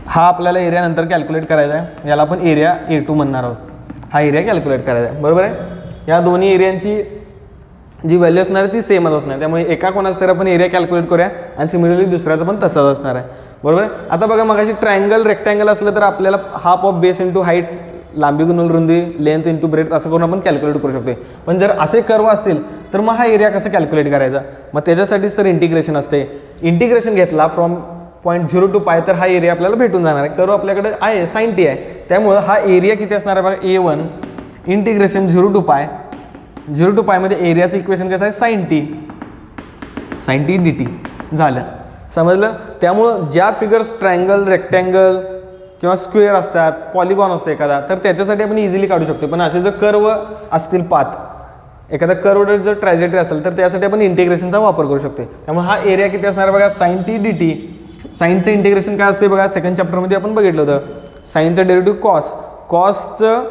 हा आपल्याला एरिया नंतर कॅल्क्युलेट करायचा आहे, याला आपण एरिया A2 म्हणणार आहोत, हा एरिया कॅल्क्युलेट करायचा आहे. बरोबर आहे, या दोन्ही एरियांची जी व्हॅल्यू असणार आहे ती सेमच असणार, त्यामुळे एका कोणाचा तर आपण एरिया कॅल्क्युलेट करूया आणि सिमिलरली दुसऱ्याचं पण तसंच असणार आहे. बरोबर आहे, आता बघा मगाशी ट्रायंगल रेक्टँगल असलं तर आपल्याला half of base into height, लांबी गुणुल रुंदी, लेंथ इंटू ब्रेथ असं करून आपण कॅल्क्युलेट करू शकतो. पण जर असे कर्व असतील तर मग हा एरिया कसं कॅल्क्युलेट करायचा, मग त्याच्यासाठीच तर इंटिग्रेशन असते. इंटिग्रेशन घेतला फ्रॉम पॉईंट 0 to पाय तर हा एरिया आपल्याला भेटून जाणार आहे. कर्व आपल्याकडे आहे साईन टी आहे, त्यामुळं हा एरिया किती असणार आहे बघा, A1 इंटिग्रेशन 0 to पाय, 0 to पायमध्ये एरियाचं इक्वेशन कसं आहे, साईन टी dt झालं, समजलं. त्यामुळं ज्या फिगर्स ट्रायंगल, रेक्टँगल किंवा स्क्वेअर असतात, पॉलिगॉन असतं एखादा, तर त्याच्यासाठी आपण इझिली काढू शकतो. पण असे जर कर्व असतील पाथ, एखादा कर्व जर ट्रॅजेक्टरी असेल तर त्यासाठी आपण इंटिग्रेशनचा वापर करू शकतो. त्यामुळे हा एरिया किती असणार बघा, साईन टी dt. साईनचं इंटिग्रेशन काय असते बघा, सेकंड चॅप्टरमध्ये आपण बघितलं होतं. साईनचं डेरिव्हेटिव्ह कॉस, कॉसचं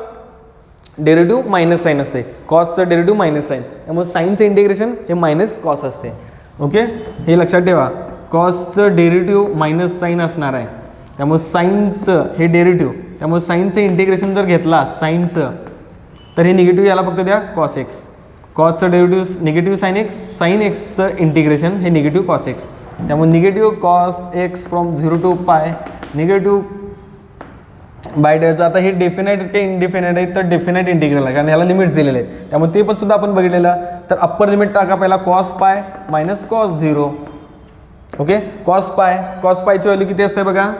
डेरिव्हेटिव्ह मायनस साईन असते, कॉसचं डेरिव्हेटिव्ह मायनस साईन, त्यामुळे साईनचं इंटिग्रेशन हे मायनस कॉस असते. ओके, हे लक्षात ठेवा, कॉसचं डेरिव्हेटिव्ह मायनस साईन असणार आहे, त्यामुळे साईनचं हे डेरिव्हेटिव्ह, त्यामुळे साईनचं इंटिग्रेशन जर घेतला साईनचं तर हे निगेटिव्ह याला फक्त द्या कॉस एक्स, कॉसचं derivative negative sine X, sine एक्सचं इंटिग्रेशन हे निगेटिव्ह कॉस एक्स, त्यामुळे negative cos X from 0 to pi, negative by द्यायचं. आता हे डेफिनाईट काही इनडिफिनाईट आहे तर डेफिनाईट इंटिग्रल आहे, कारण ह्याला लिमिट्स दिलेले आहेत, त्यामुळे ते पण सुद्धा आपण बघितलेलं. तर अप्पर लिमिट टाका पहिला cos pi minus cos 0. Okay, cos पायची व्हॅल्यू किती असते बघा,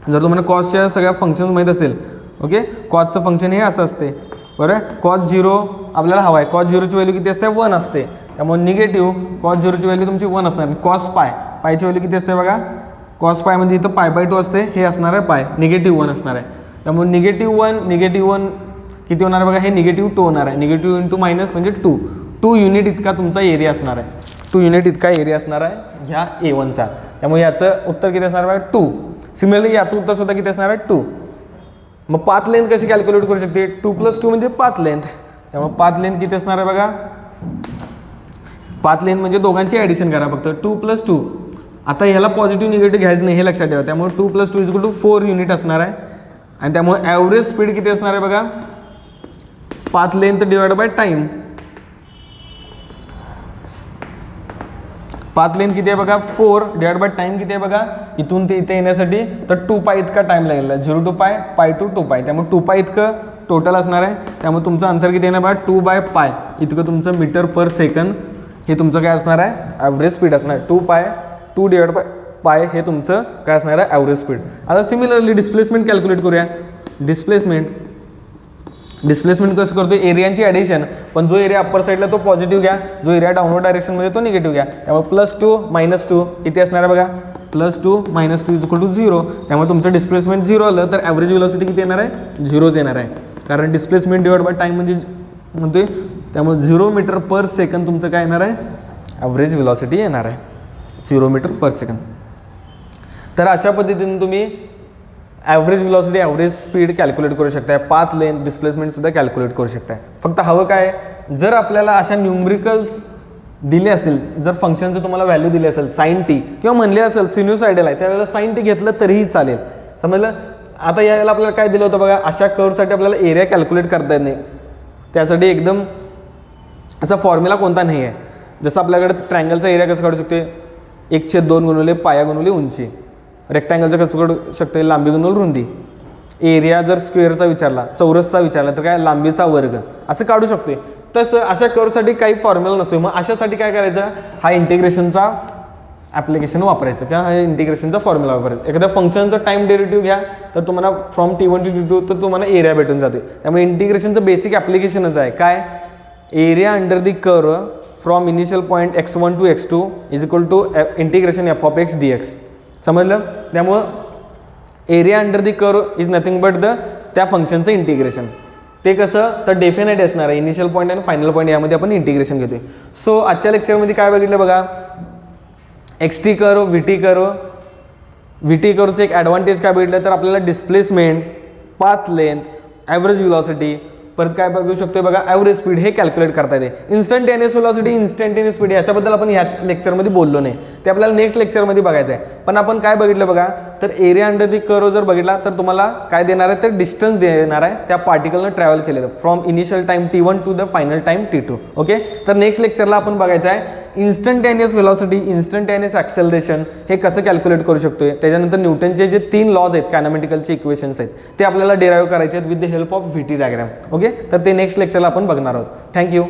जर तुम्हाला कॉसच्या सगळ्या फंक्शन्स माहीत असेल. ओके, कॉसचं फंक्शन हे असं असते, बरं आहे. कॉस 0 आपल्याला हवा आहे, कॉस 0ची व्हॅल्यू किती असते, 1 असते, त्यामुळे निगेटिव्ह कॉस 0ची व्हॅल्यू तुमची 1 असणार. कॉस पायची व्हॅल्यू किती असते बघा, कॉस पाय म्हणजे इथं π/2 असते, हे असणार आहे पाय, निगेटिव्ह 1 असणार आहे, त्यामुळे निगेटिव्ह 1 किती होणार आहे बघा, हे निगेटिव्ह 2 होणार आहे. निगेटिव्ह इंटू मायनस म्हणजे 2 युनिट इतका तुमचा एरिया असणार आहे, 2 युनिट इतका एरिया असणार आहे ह्या A1चा, त्यामुळे याचं उत्तर किती असणार बघा 2. सिमिलरली याचं उत्तर सुद्धा किती असणार आहे 2. मग पाथ लेंथ कशी कॅल्क्युलेट करू शकते, 2 + 2 म्हणजे पाथ लेंथ, त्यामुळे पाथ लेंथ किती असणार आहे बघा, पाथ लेंथ म्हणजे दोघांची ॲडिशन करा फक्त, 2 + 2. आता ह्याला पॉझिटिव्ह निगेटिव्ह घ्यायचं नाही हे लक्षात ठेवा, त्यामुळे 2 + 2 = 4 युनिट असणार आहे. आणि त्यामुळे ॲव्हरेज स्पीड किती असणार आहे बघा, path length divide by time. Path length किती आहे बघा 4 डिवाइड बाय टाइम किती आहे बघा इथून ते इथे येण्यासाठी तर 2π इतका टाइम लागेल 0 to π π to 2π त्यामुळे 2π इतकं टोटल असणार आहे त्यामुळे तुमचं आन्सर किती येणार बघा 2/π इतकं तुमचं मीटर पर सेकंद हे तुमचं काय असणार आहे ॲव्हरेज स्पीड असणार आहे 2 डिवाइड बाय पाय हे तुमचं काय असणार आहे ॲव्हरेज स्पीड. आता सिमिलरली डिस्प्लेसमेंट कॅल्क्युलेट करूया. डिस्प्लेसमेंट कसं करतो एरियाची ॲडिशन पण जो एरिया अप्पर साईडला तो पॉझिटिव्ह घ्या जो एरिया डाऊनवर्ड डायरेक्शनमध्ये तो निगेटिव्ह घ्या त्यामुळे +2 -2 किती असणार आहे बघा +2 -2 = 0 त्यामुळे तुमचं डिस्प्लेसमेंट 0 आलं तर ॲव्हरेज व्हेलॉसिटी किती येणार आहे 0च येणार आहे कारण डिस्प्लेसमेंट डिवाइड बाय टाईम म्हणजे म्हणतोय त्यामुळे 0 मीटर पर सेकंद तुमचं काय येणार आहे ॲव्हरेज व्हेलॉसिटी येणार आहे 0 मीटर पर सेकंद. तर अशा पद्धतीने तुम्ही average velocity average speed calculate करू शकताय पाथ लेंथ डिस्प्लेसमेंटसुद्धा कॅल्क्युलेट करू शकताय. फक्त हवं काय जर आपल्याला अशा न्यूमरिकल्स दिले असतील जर फंक्शनचं तुम्हाला व्हॅल्यू दिली असेल sin t किंवा म्हणले असेल सिन्युसायडल आहे त्यावेळेला sin t घेतलं तरीही चालेल समजलं. आता यावेळेला आपल्याला काय दिलं होतं बघा अशा कर्वसाठी आपल्याला एरिया कॅल्क्युलेट करता येत नाही त्यासाठी एकदम असा फॉर्म्युला कोणता नाही आहे. जसं आपल्याकडे ट्रायंगलचा एरिया कसं काढू शकते 1/2 गुणिले पाया गुणिले उंची रेक्टँगलचं कसं काढू शकते लांबी गुणिले रुंदी एरिया जर स्क्वेअरचा विचारला चौरसचा विचारला तर काय लांबीचा वर्ग असं काढू शकतोय. तसं अशा कर्वसाठी काही फॉर्म्युला नसतो मग अशासाठी काय करायचं हा इंटिग्रेशनचा ॲप्लिकेशन वापरायचं किंवा हा इंटिग्रेशनचा फॉर्म्युला वापरायचा. एखाद्या फंक्शनचा टाइम डेरिव्हेटिव्ह घ्या तर तुम्हाला फ्रॉम T1 to T2 तर तुम्हाला एरिया भेटून जाते. त्यामुळे इंटिग्रेशनचं बेसिक ॲप्लिकेशनच आहे काय area under the curve from initial point x1 to x2 = integration f(x) dx समजलं. त्यामुळं area under the curve is nothing but त्या फंक्शनचं इंटिग्रेशन ते कसं तर डेफिनेट असणार आहे इनिशियल पॉईंट आणि फायनल पॉईंट यामध्ये आपण इंटिग्रेशन घेतोय. सो आजच्या लेक्चरमध्ये काय बघितलं बघा XT कर्व VT कर्वचं एक ॲडव्हान्टेज काय बघितलं तर आपल्याला displacement path length average velocity परत काय बघू शकतोय बघा ॲव्हरेज स्पीड हे कॅल्क्युलेट करता येते. इन्स्टंटेनियस व्हेलॉसिटी इन्स्टंटेनियस स्पीड याच्याबद्दल आपण ह्याच लेक्चरमध्ये बोललो नाही ते आपल्याला नेक्स्ट लेक्चरमध्ये बघायचं आहे. पण आपण काय बघितलं बघा तर एरिया अंडर दी कर्व जर बघितला तर तुम्हाला काय देणार आहे तर डिस्टन्स देणार आहे त्या पार्टिकलनं ट्रॅव्हल केलेलं from initial time T1 to the final time T2 okay. तर नेक्स्ट लेक्चरला आपण बघायचं आहे इन्स्टंटेनियस व्हेलॉसिटी इन्स्टंटेनियस ॲक्सेलरेशन हे कसं कॅल्क्युलेट करू शकतोय. त्याच्यानंतर न्यूटनचे जे 3 लॉज आहेत कायनेमॅटिकलचे इक्वेशन्स आहेत ते आपल्याला डिराईव्ह करायचे आहेत with the help of VT diagram okay. तर ते नेक्स्ट लेक्चरला आपण बघणार आहोत. थँक्यू.